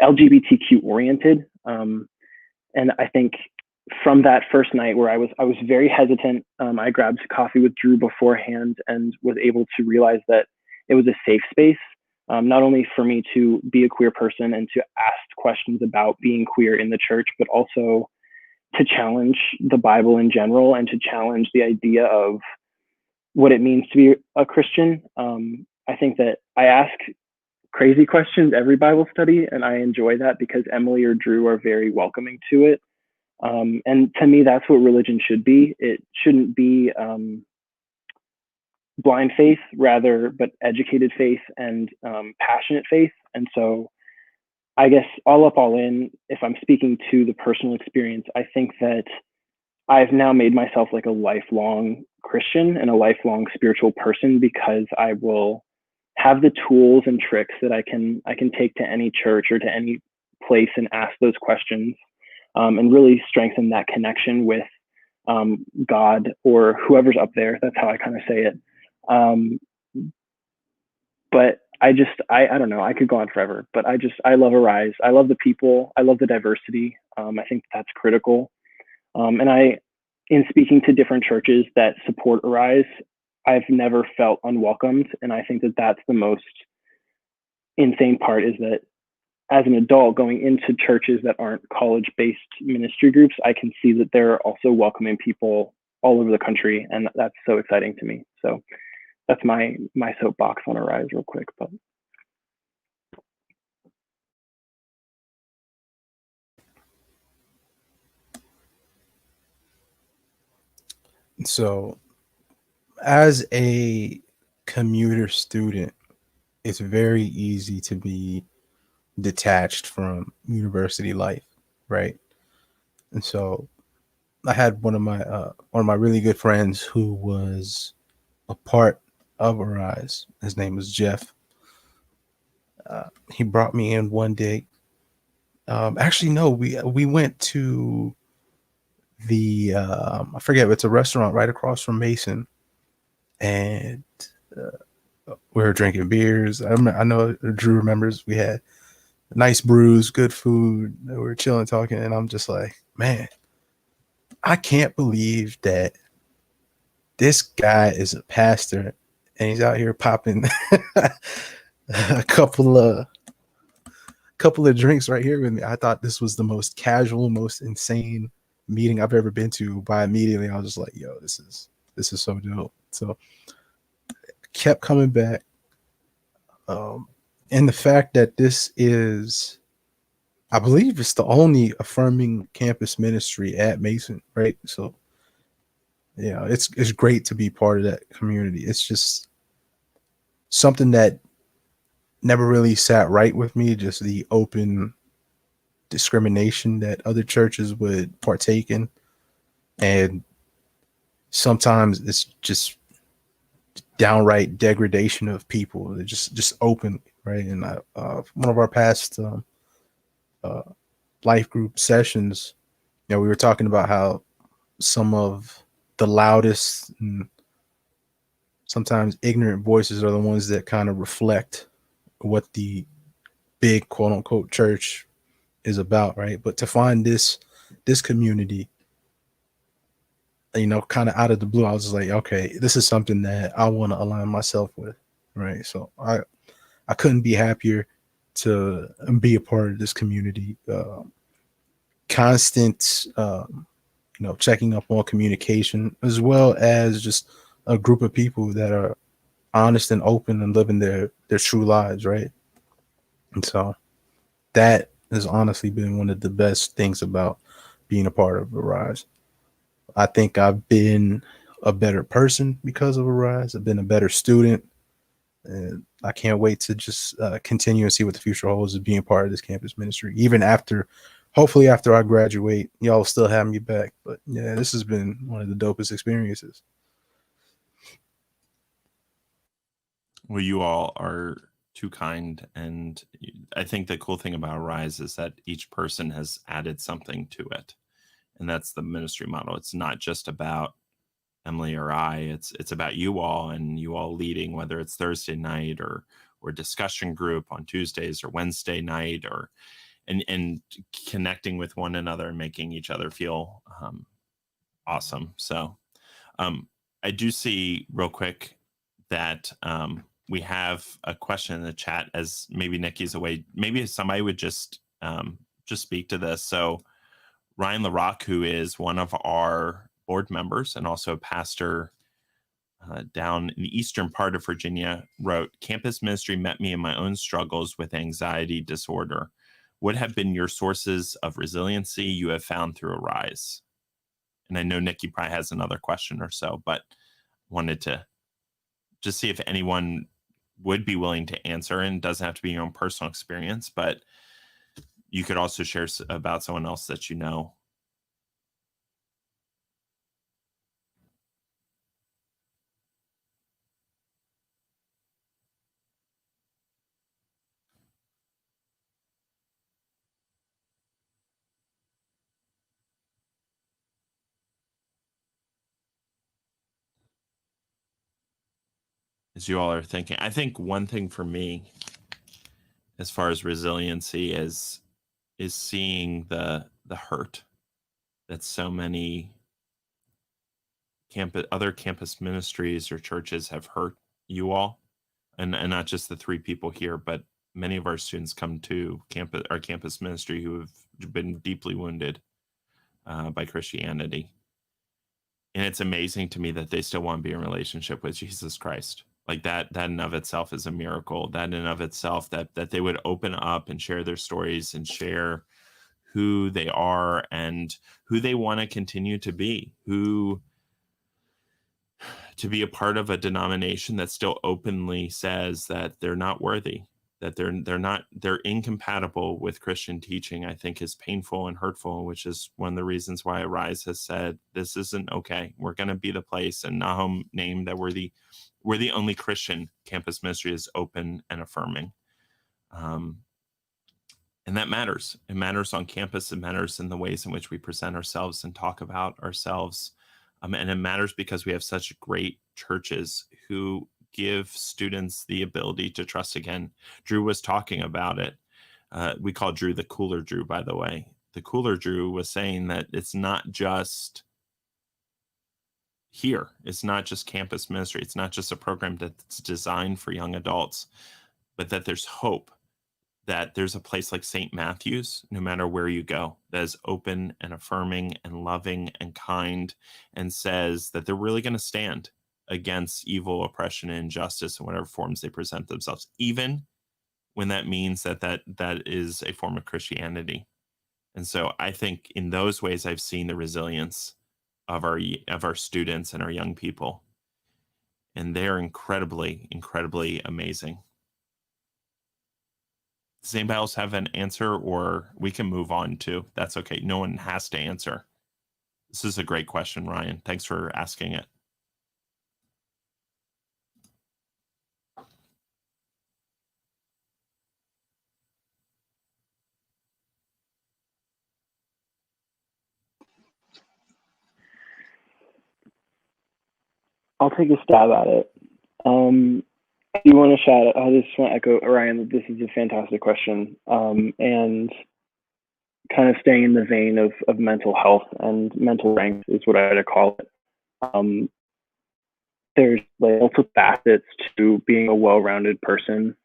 LGBTQ oriented. And I think from that first night where I was very hesitant, I grabbed coffee with Drew beforehand and was able to realize that it was a safe space, not only for me to be a queer person and to ask questions about being queer in the church, but also to challenge the Bible in general and to challenge the idea of what it means to be a Christian. I think that I ask crazy questions every Bible study, and I enjoy that because Emily or Drew are very welcoming to it. And to me, that's what religion should be. It shouldn't be blind faith, but educated faith and passionate faith. And so I guess all up, all in, if I'm speaking to the personal experience, I think that I've now made myself like a lifelong Christian and a lifelong spiritual person, because I will have the tools and tricks that I can take to any church or to any place and ask those questions, and really strengthen that connection with God or whoever's up there. That's how I kind of say it. but I don't know. I could go on forever, but I love Arise. I love the people. I love the diversity. I think that's critical. And in speaking to different churches that support Arise, I've never felt unwelcomed. And I think that that's the most insane part, is that as an adult going into churches that aren't college-based ministry groups, I can see that they're also welcoming people all over the country. And that's so exciting to me. So that's my soapbox on Arise real quick. But So, as a commuter student, it's very easy to be detached from university life, right? And so, I had one of my really good friends who was a part of Arise. His name was Jeff. He brought me in one day. Actually, no, we went to the I forget, it's a restaurant right across from Mason, and we were drinking beers. I know Drew remembers. We had nice brews, good food. We were chilling, talking, and I'm just like, man, I can't believe that this guy is a pastor and he's out here popping a couple of drinks right here with me. I thought this was the most casual, most insane meeting I've ever been to. By immediately, I was just like, yo, this is so dope. So kept coming back. And the fact that this is, I believe it's the only affirming campus ministry at Mason, right? So yeah, it's great to be part of that community. It's just something that never really sat right with me, just the open discrimination that other churches would partake in. And sometimes it's just downright degradation of people. They're just open, right? And one of our past life group sessions, we were talking about how some of the loudest and sometimes ignorant voices are the ones that kind of reflect what the big quote unquote church is about, right? But to find this community, kind of out of the blue, I was just like, okay, this is something that I want to align myself with, right? So I couldn't be happier to be a part of this community. Constant, checking up on communication, as well as just a group of people that are honest and open and living their true lives, right? And so that has honestly been one of the best things about being a part of Arise. I think I've been a better person because of Arise. I've been a better student, and I can't wait to just continue and see what the future holds of being part of this campus ministry. Even hopefully after I graduate, y'all will still have me back. But yeah, this has been one of the dopest experiences. Well, you all are too kind. And I think the cool thing about Arise is that each person has added something to it. And that's the ministry model. It's not just about Emily or I. It's about you all, and you all leading, whether it's Thursday night or discussion group on Tuesdays or Wednesday night, or and connecting with one another and making each other feel awesome. So I do see real quick that we have a question in the chat, as maybe Nikki's away. Maybe somebody would just speak to this. So Ryan LaRock, who is one of our board members and also a pastor down in the eastern part of Virginia, wrote, "Campus ministry met me in my own struggles with anxiety disorder. What have been your sources of resiliency you have found through Arise?" And I know Nikki probably has another question or so, but wanted to just see if anyone would be willing to answer, and it doesn't have to be your own personal experience, but you could also share about someone else that you know. as you all are thinking. I think one thing for me, as far as resiliency, is seeing the hurt that so many other campus ministries or churches have hurt you all, and not just the 3 people here, but many of our students come to our campus ministry who have been deeply wounded by Christianity. And it's amazing to me that they still want to be in relationship with Jesus Christ. Like that in and of itself is a miracle. That in and of itself, that they would open up and share their stories and share who they are and who they want to continue to be, to be a part of a denomination that still openly says that they're not worthy, that they're incompatible with Christian teaching, I think is painful and hurtful, which is one of the reasons why Arise has said this isn't okay. We're going to be the place, and Nahum named that we're the only Christian campus ministry is open and affirming. And that matters. It matters on campus. It matters in the ways in which we present ourselves and talk about ourselves. And it matters because we have such great churches who give students the ability to trust again. Drew was talking about it. We call Drew the cooler Drew, by the way. The cooler Drew was saying that it's not just here. It's not just campus ministry. It's not just a program that's designed for young adults, but that there's hope, that there's a place like St. Matthews, no matter where you go, that is open and affirming and loving and kind, and says that they're really going to stand against evil, oppression, and injustice in whatever forms they present themselves, even when that means that is a form of Christianity. And so I think in those ways, I've seen the resilience of our students and our young people, and they're incredibly, incredibly amazing. Does anybody else have an answer, or we can move on too? That's okay. No one has to answer. This is a great question, Ryan. Thanks for asking it. I'll take a stab at it. You want to shout out? I just want to echo Ryan that this is a fantastic question, and kind of staying in the vein of mental health and mental strength is what I would call it. There's like multiple facets to being a well-rounded person,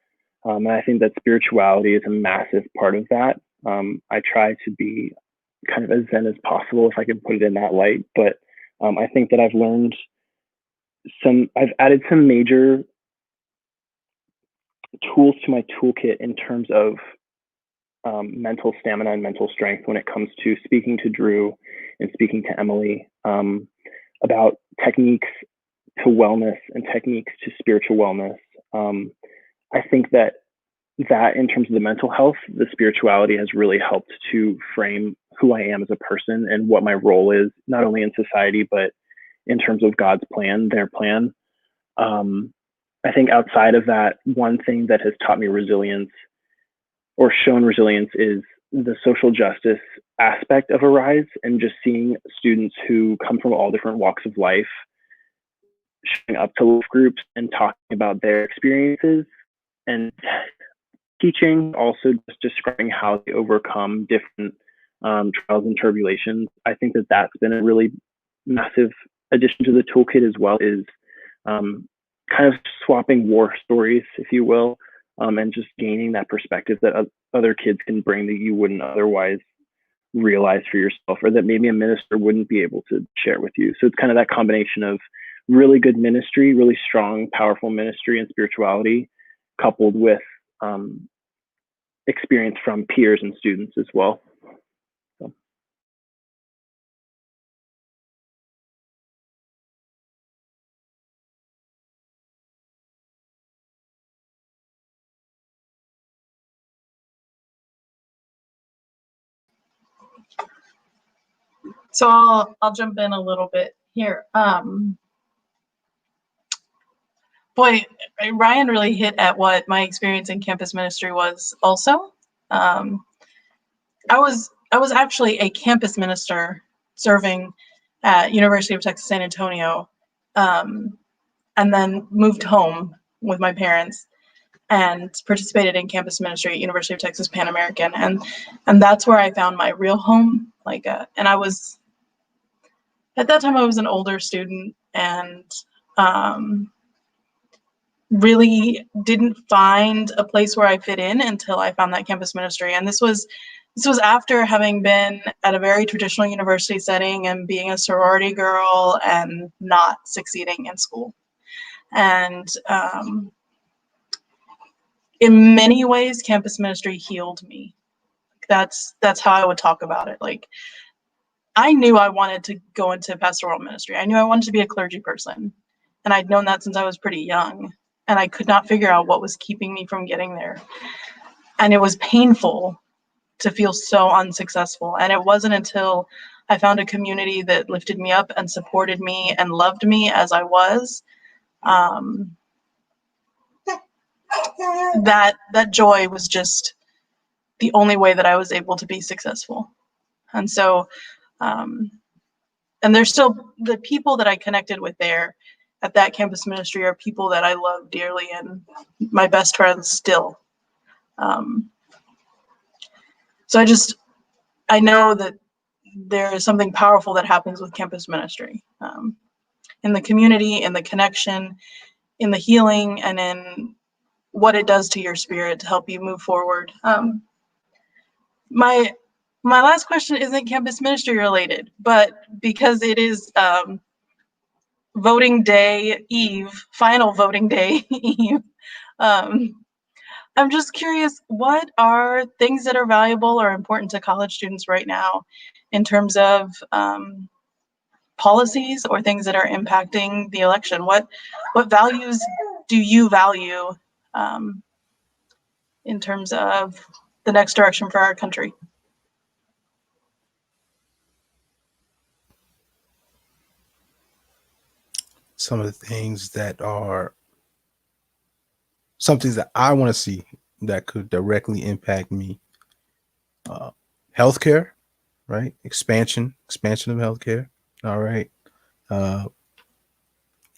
and I think that spirituality is a massive part of that. I try to be kind of as zen as possible, if I can put it in that light, but I think that I've added some major tools to my toolkit in terms of mental stamina and mental strength when it comes to speaking to Drew and speaking to Emily about techniques to wellness and techniques to spiritual wellness. I think that in terms of the mental health, the spirituality has really helped to frame who I am as a person and what my role is, not only in society, but in terms of God's plan, their plan. I think outside of that, one thing that has taught me resilience or shown resilience is the social justice aspect of Arise, and just seeing students who come from all different walks of life showing up to life groups and talking about their experiences and teaching, also just describing how they overcome different trials and tribulations. I think that that's been a really massive addition to the toolkit as well, is kind of swapping war stories, if you will, and just gaining that perspective that other kids can bring that you wouldn't otherwise realize for yourself, or that maybe a minister wouldn't be able to share with you. So it's kind of that combination of really good ministry, really strong, powerful ministry and spirituality, coupled with experience from peers and students as well. So I'll jump in a little bit here. Boy, Ryan really hit at what my experience in campus ministry was also. I was actually a campus minister serving at University of Texas San Antonio and then moved home with my parents and participated in campus ministry at University of Texas Pan American, and that's where I found my real home. And I was at that time I was an older student and really didn't find a place where I fit in until I found that campus ministry. And this was after having been at a very traditional university setting and being a sorority girl and not succeeding in school. And in many ways, campus ministry healed me. That's how I would talk about it. Like, I knew I wanted to go into pastoral ministry. I knew I wanted to be a clergy person. And I'd known that since I was pretty young. And I could not figure out what was keeping me from getting there. And it was painful to feel so unsuccessful. And it wasn't until I found a community that lifted me up and supported me and loved me as I was, that joy was just the only way that I was able to be successful. And so, and there's still the people that I connected with there at that campus ministry are people that I love dearly and my best friends still. So I know that there is something powerful that happens with campus ministry, in the community, in the connection, in the healing, and in what it does to your spirit to help you move forward. My last question isn't campus ministry related, but because it is voting day eve, final voting day eve, I'm just curious, what are things that are valuable or important to college students right now in terms of policies or things that are impacting the election? What values do you value in terms of the next direction for our country? Some of the things that are some things that I want to see that could directly impact me. Healthcare, right? Expansion of healthcare. All right.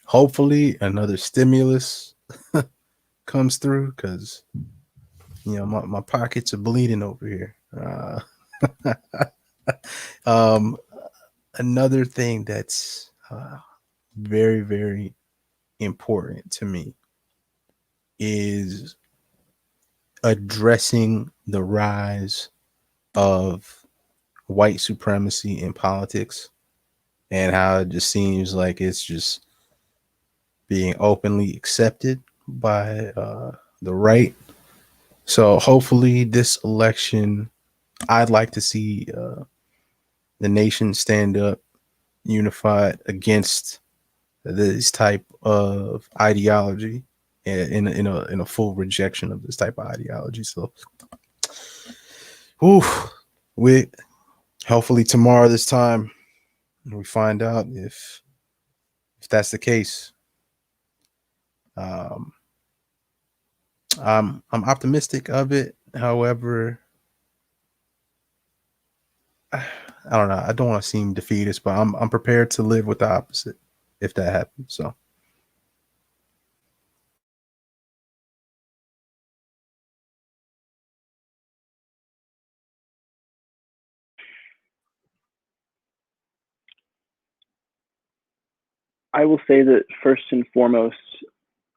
Hopefully another stimulus comes through because, my pockets are bleeding over here. Another thing that's very, very important to me is addressing the rise of white supremacy in politics and how it just seems like it's just being openly accepted by the right. So hopefully this election, I'd like to see the nation stand up unified against this type of ideology in a full rejection of this type of ideology. So we hopefully tomorrow this time we find out if that's the case. I'm optimistic of it. However, I don't know. I don't want to seem defeatist, but I'm prepared to live with the opposite if that happens. So. I will say that first and foremost,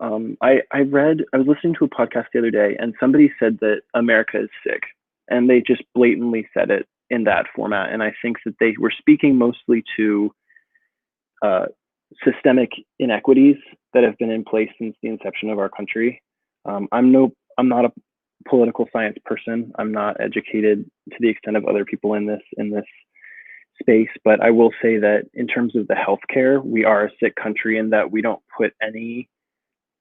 I was listening to a podcast the other day and somebody said that America is sick, and they just blatantly said it in that format. And I think that they were speaking mostly to systemic inequities that have been in place since the inception of our country. I'm not a political science person. I'm not educated to the extent of other people in this space, but I will say that in terms of the healthcare, we are a sick country in that we don't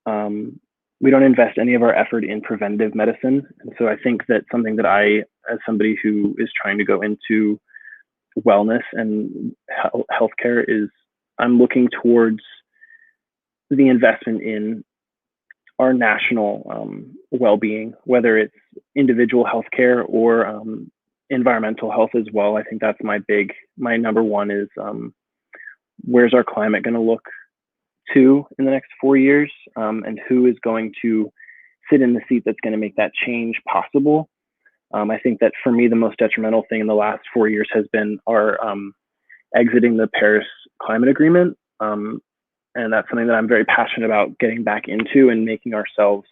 invest any of our effort in preventative medicine. And so I think that something that I, as somebody who is trying to go into wellness and healthcare, is I'm looking towards the investment in our national well-being, whether it's individual healthcare or environmental health as well. I think that's my number one is where's our climate going to look to in the next 4 years, and who is going to sit in the seat that's going to make that change possible. I think that for me, the most detrimental thing in the last 4 years has been our exiting the Paris Climate Agreement. And that's something that I'm very passionate about getting back into and making ourselves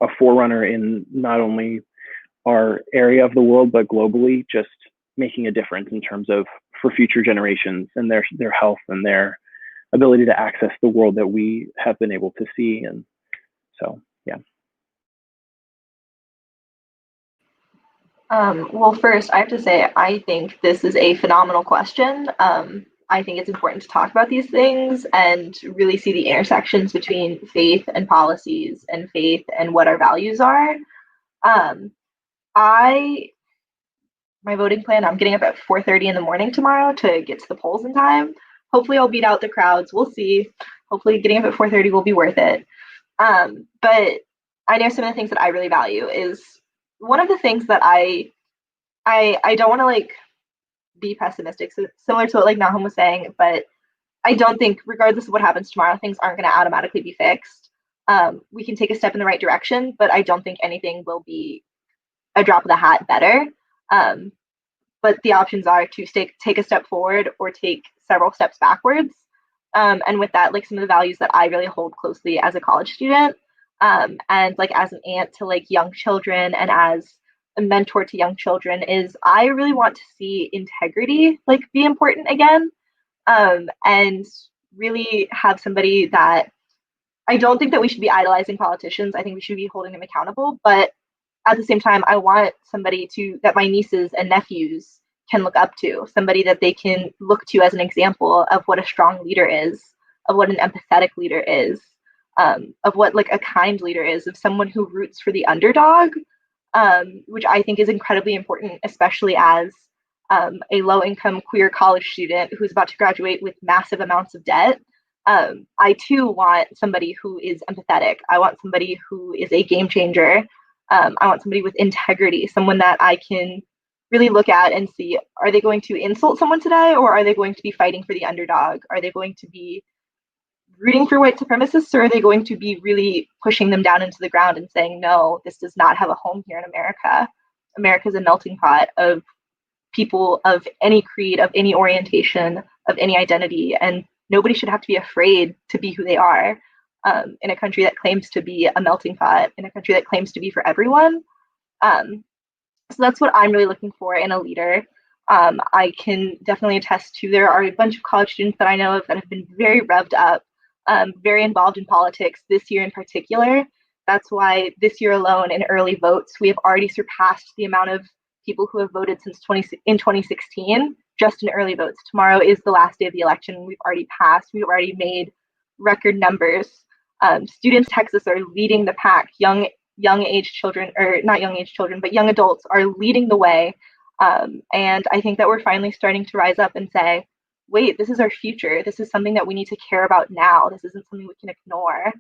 a forerunner in not only our area of the world, but globally, just making a difference in terms of for future generations and their health and their ability to access the world that we have been able to see. And so, yeah. Well, first, I have to say, I think this is a phenomenal question. I think it's important to talk about these things and really see the intersections between faith and policies and faith and what our values are. My voting plan, I'm getting up at 4:30 in the morning tomorrow to get to the polls in time. Hopefully I'll beat out the crowds. We'll see. Hopefully getting up at 4:30 will be worth it. But I know some of the things that I really value is one of the things that I don't want to like be pessimistic, so similar to what like Nahum was saying, but I don't think regardless of what happens tomorrow, things aren't going to automatically be fixed. We can take a step in the right direction, but I don't think anything will be a drop of the hat better. But the options are to take a step forward or take several steps backwards. And with that, like some of the values that I really hold closely as a college student, and like as an aunt to like young children and as a mentor to young children is I really want to see integrity like be important again, and really have somebody that I don't think that we should be idolizing politicians. I think we should be holding them accountable, but at the same time, I want somebody that my nieces and nephews can look up to, somebody that they can look to as an example of what a strong leader is, of what an empathetic leader is, of what like a kind leader is, of someone who roots for the underdog, which I think is incredibly important, especially as a low-income queer college student who's about to graduate with massive amounts of debt. I too want somebody who is empathetic. I want somebody who is a game changer. I want somebody with integrity, someone that I can really look at and see, are they going to insult someone today, or are they going to be fighting for the underdog? Are they going to be rooting for white supremacists, or are they going to be really pushing them down into the ground and saying, no, this does not have a home here in America. America is a melting pot of people of any creed, of any orientation, of any identity, and nobody should have to be afraid to be who they are. In a country that claims to be a melting pot, in a country that claims to be for everyone. So that's what I'm really looking for in a leader. I can definitely attest to there are a bunch of college students that I know of that have been very revved up, very involved in politics this year in particular. That's why this year alone in early votes, we have already surpassed the amount of people who have voted since 2016, just in early votes. Tomorrow is the last day of the election. We've already already made record numbers. Students in Texas are leading the pack. Young age children, or not young age children, but young adults are leading the way. And I think that we're finally starting to rise up and say, wait, this is our future. This is something that we need to care about now. This isn't something we can ignore.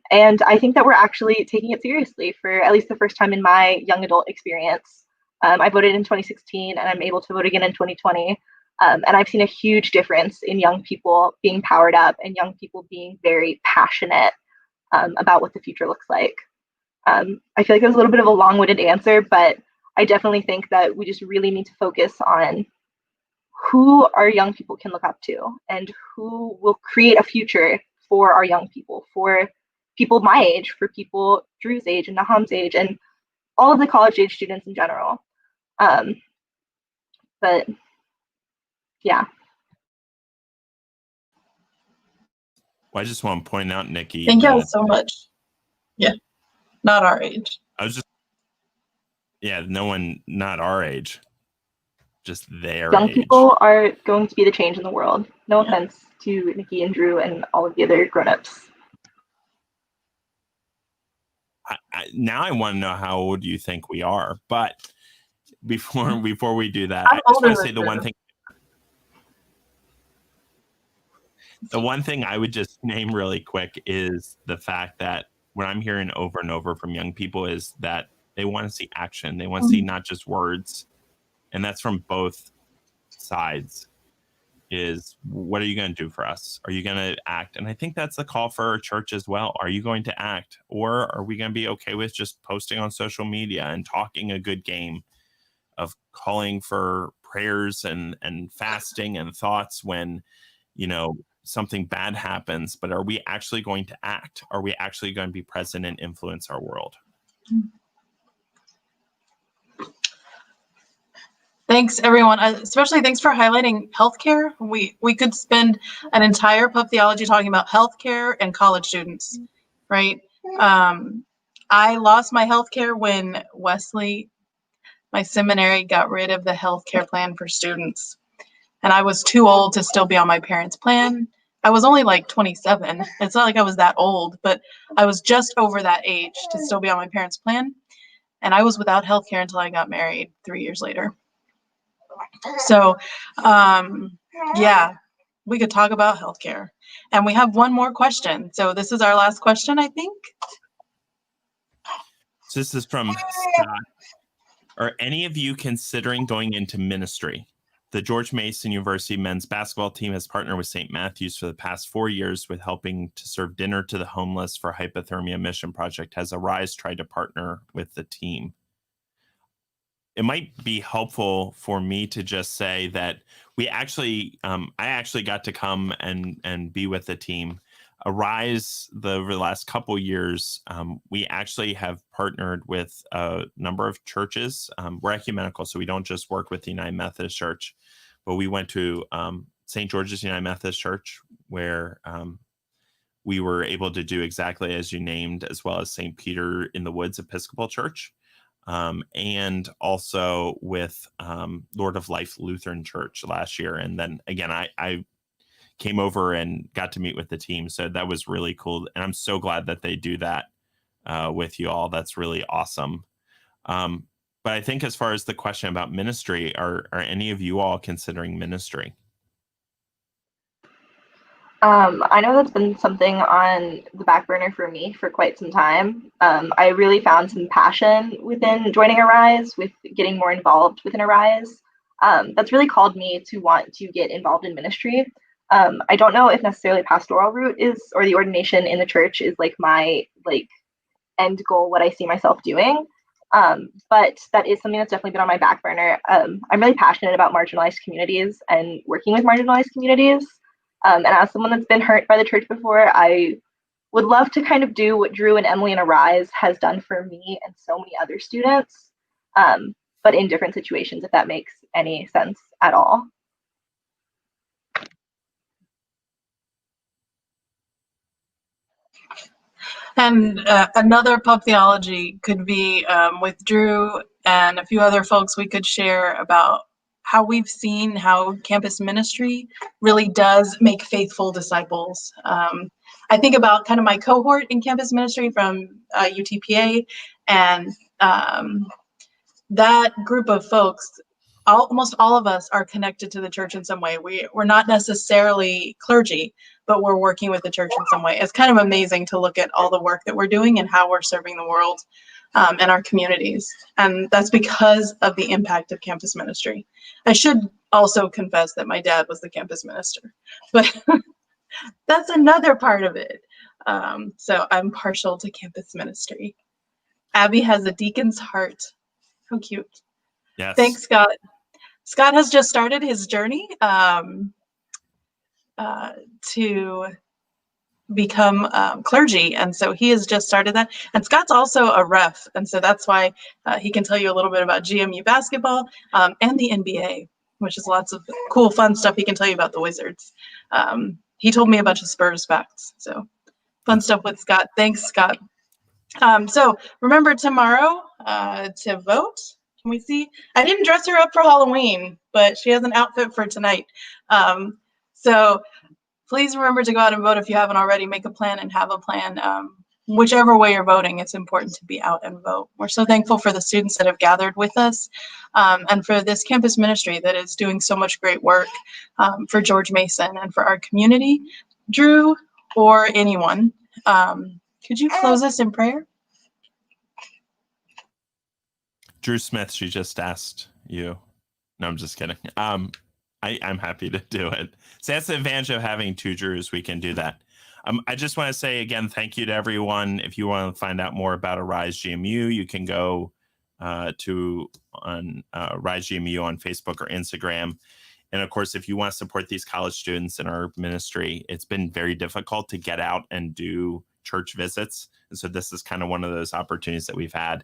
And I think that we're actually taking it seriously for at least the first time in my young adult experience. I voted in 2016 and I'm able to vote again in 2020. And I've seen a huge difference in young people being powered up and young people being very passionate about what the future looks like. I feel like it was a little bit of a long-winded answer, but I definitely think that we just really need to focus on who our young people can look up to and who will create a future for our young people, for people my age, for people Drew's age and Nahum's age, and all of the college age students in general. But yeah. Well, I just want to point out, Nikki. Thank y'all so much. Yeah, not our age. No one, not our age, just their Young age. people are going to be the change in the world. No offense to Nikki and Drew and all of the other grown-ups. Now I want to know how old you think we are, but before we do that, I'm I just want to older say the than one thing. The one thing I would just name really quick is the fact that what I'm hearing over and over from young people is that they want to see action. They want to see not just words. And that's from both sides. is, what are you going to do for us? Are you going to act? And I think that's the call for our church as well. Are you going to act, or are we going to be okay with just posting on social media and talking a good game of calling for prayers and fasting and thoughts when, something bad happens? But are we actually going to act? Are we actually going to be present and influence our world? Thanks, everyone. Especially thanks for highlighting healthcare. We could spend an entire pub theology talking about healthcare and college students, right? I lost my healthcare when Wesley, my seminary, got rid of the healthcare plan for students. And I was too old to still be on my parents' plan. I was only like 27. It's not like I was that old, but I was just over that age to still be on my parents' plan. And I was without healthcare until I got married 3 years later. So, yeah, we could talk about healthcare. And we have one more question. So this is our last question, I think. So this is from Scott. Are any of you considering going into ministry? The George Mason University men's basketball team has partnered with St. Matthews for the past 4 years with helping to serve dinner to the homeless for Hypothermia Mission Project. Has Arise tried to partner with the team? It might be helpful for me to just say that I actually got to come and be with the team. Arise, over the last couple years, we actually have partnered with a number of churches. We're ecumenical, so we don't just work with the United Methodist Church, but we went to St. George's United Methodist Church, where we were able to do exactly as you named, as well as St. Peter in the Woods Episcopal Church. And also with Lord of Life Lutheran Church last year. And then again, I came over and got to meet with the team. So that was really cool. And I'm so glad that they do that with you all. That's really awesome. But I think as far as the question about ministry, are any of you all considering ministry? I know that's been something on the back burner for me for quite some time. I really found some passion within joining Arise, with getting more involved within Arise. That's really called me to want to get involved in ministry. I don't know if necessarily pastoral route is, or the ordination in the church is like my end goal, what I see myself doing. But that is something that's definitely been on my back burner. I'm really passionate about marginalized communities and working with marginalized communities. And as someone that's been hurt by the church before, I would love to kind of do what Drew and Emily and Arise has done for me and so many other students, but in different situations, if that makes any sense at all. And another pub theology could be with Drew and a few other folks. We could share about how we've seen how campus ministry really does make faithful disciples. I think about kind of my cohort in campus ministry from UTPA, and that group of folks, almost all of us are connected to the church in some way. We're not necessarily clergy, but we're working with the church in some way. It's kind of amazing to look at all the work that we're doing and how we're serving the world and our communities. And that's because of the impact of campus ministry. I should also confess that my dad was the campus minister, but that's another part of it. So I'm partial to campus ministry. Abby has a deacon's heart. How cute. Yes. Thanks, Scott. Scott has just started his journey to become clergy, and so he has just started that. And Scott's also a ref, and so that's why he can tell you a little bit about GMU basketball and the NBA, which is lots of cool, fun stuff. He can tell you about the Wizards. He told me a bunch of Spurs facts, so fun stuff with Scott. Thanks, Scott. So remember tomorrow to vote. Can we see? I didn't dress her up for Halloween, but she has an outfit for tonight. So please remember to go out and vote if you haven't already. Make a plan and have a plan. Whichever way you're voting, it's important to be out and vote. We're so thankful for the students that have gathered with us and for this campus ministry that is doing so much great work for George Mason and for our community. Drew or anyone, could you close us in prayer? Drew Smith, she just asked you. No, I'm just kidding. I'm happy to do it. So that's the advantage of having two Drews. We can do that. I just want to say again, thank you to everyone. If you want to find out more about Arise GMU, you can go to Rise GMU on Facebook or Instagram. And of course, if you want to support these college students in our ministry, it's been very difficult to get out and do church visits. And so this is kind of one of those opportunities that we've had.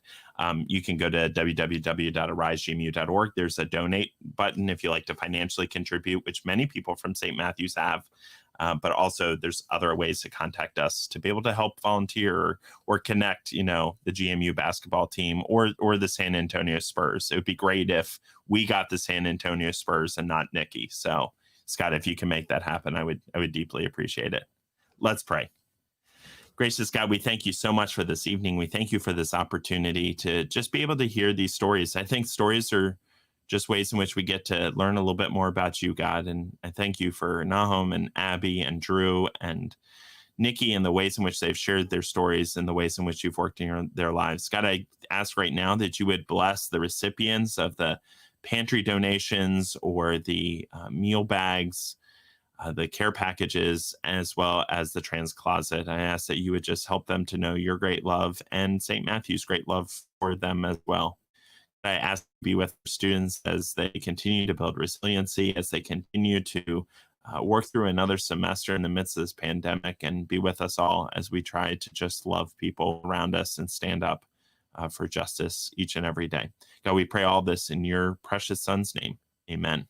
You can go to www.arisegmu.org. There's a donate button if you like to financially contribute, which many people from St. Matthews have. But also there's other ways to contact us to be able to help volunteer or connect, the GMU basketball team or the San Antonio Spurs. It would be great if we got the San Antonio Spurs and not Nikki. So Scott, if you can make that happen, I would deeply appreciate it. Let's pray. Gracious God, we thank you so much for this evening. We thank you for this opportunity to just be able to hear these stories. I think stories are just ways in which we get to learn a little bit more about you, God. And I thank you for Nahum and Abby and Drew and Nikki and the ways in which they've shared their stories and the ways in which you've worked in their lives. God, I ask right now that you would bless the recipients of the pantry donations or the meal bags, the care packages, as well as the trans closet. I ask that you would just help them to know your great love and St. Matthew's great love for them as well. I ask to be with students as they continue to build resiliency, as they continue to work through another semester in the midst of this pandemic, and be with us all as we try to just love people around us and stand up for justice each and every day. God, we pray all this in your precious Son's name. Amen.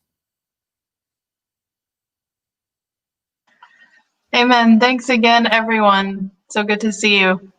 Amen. Thanks again, everyone. So good to see you.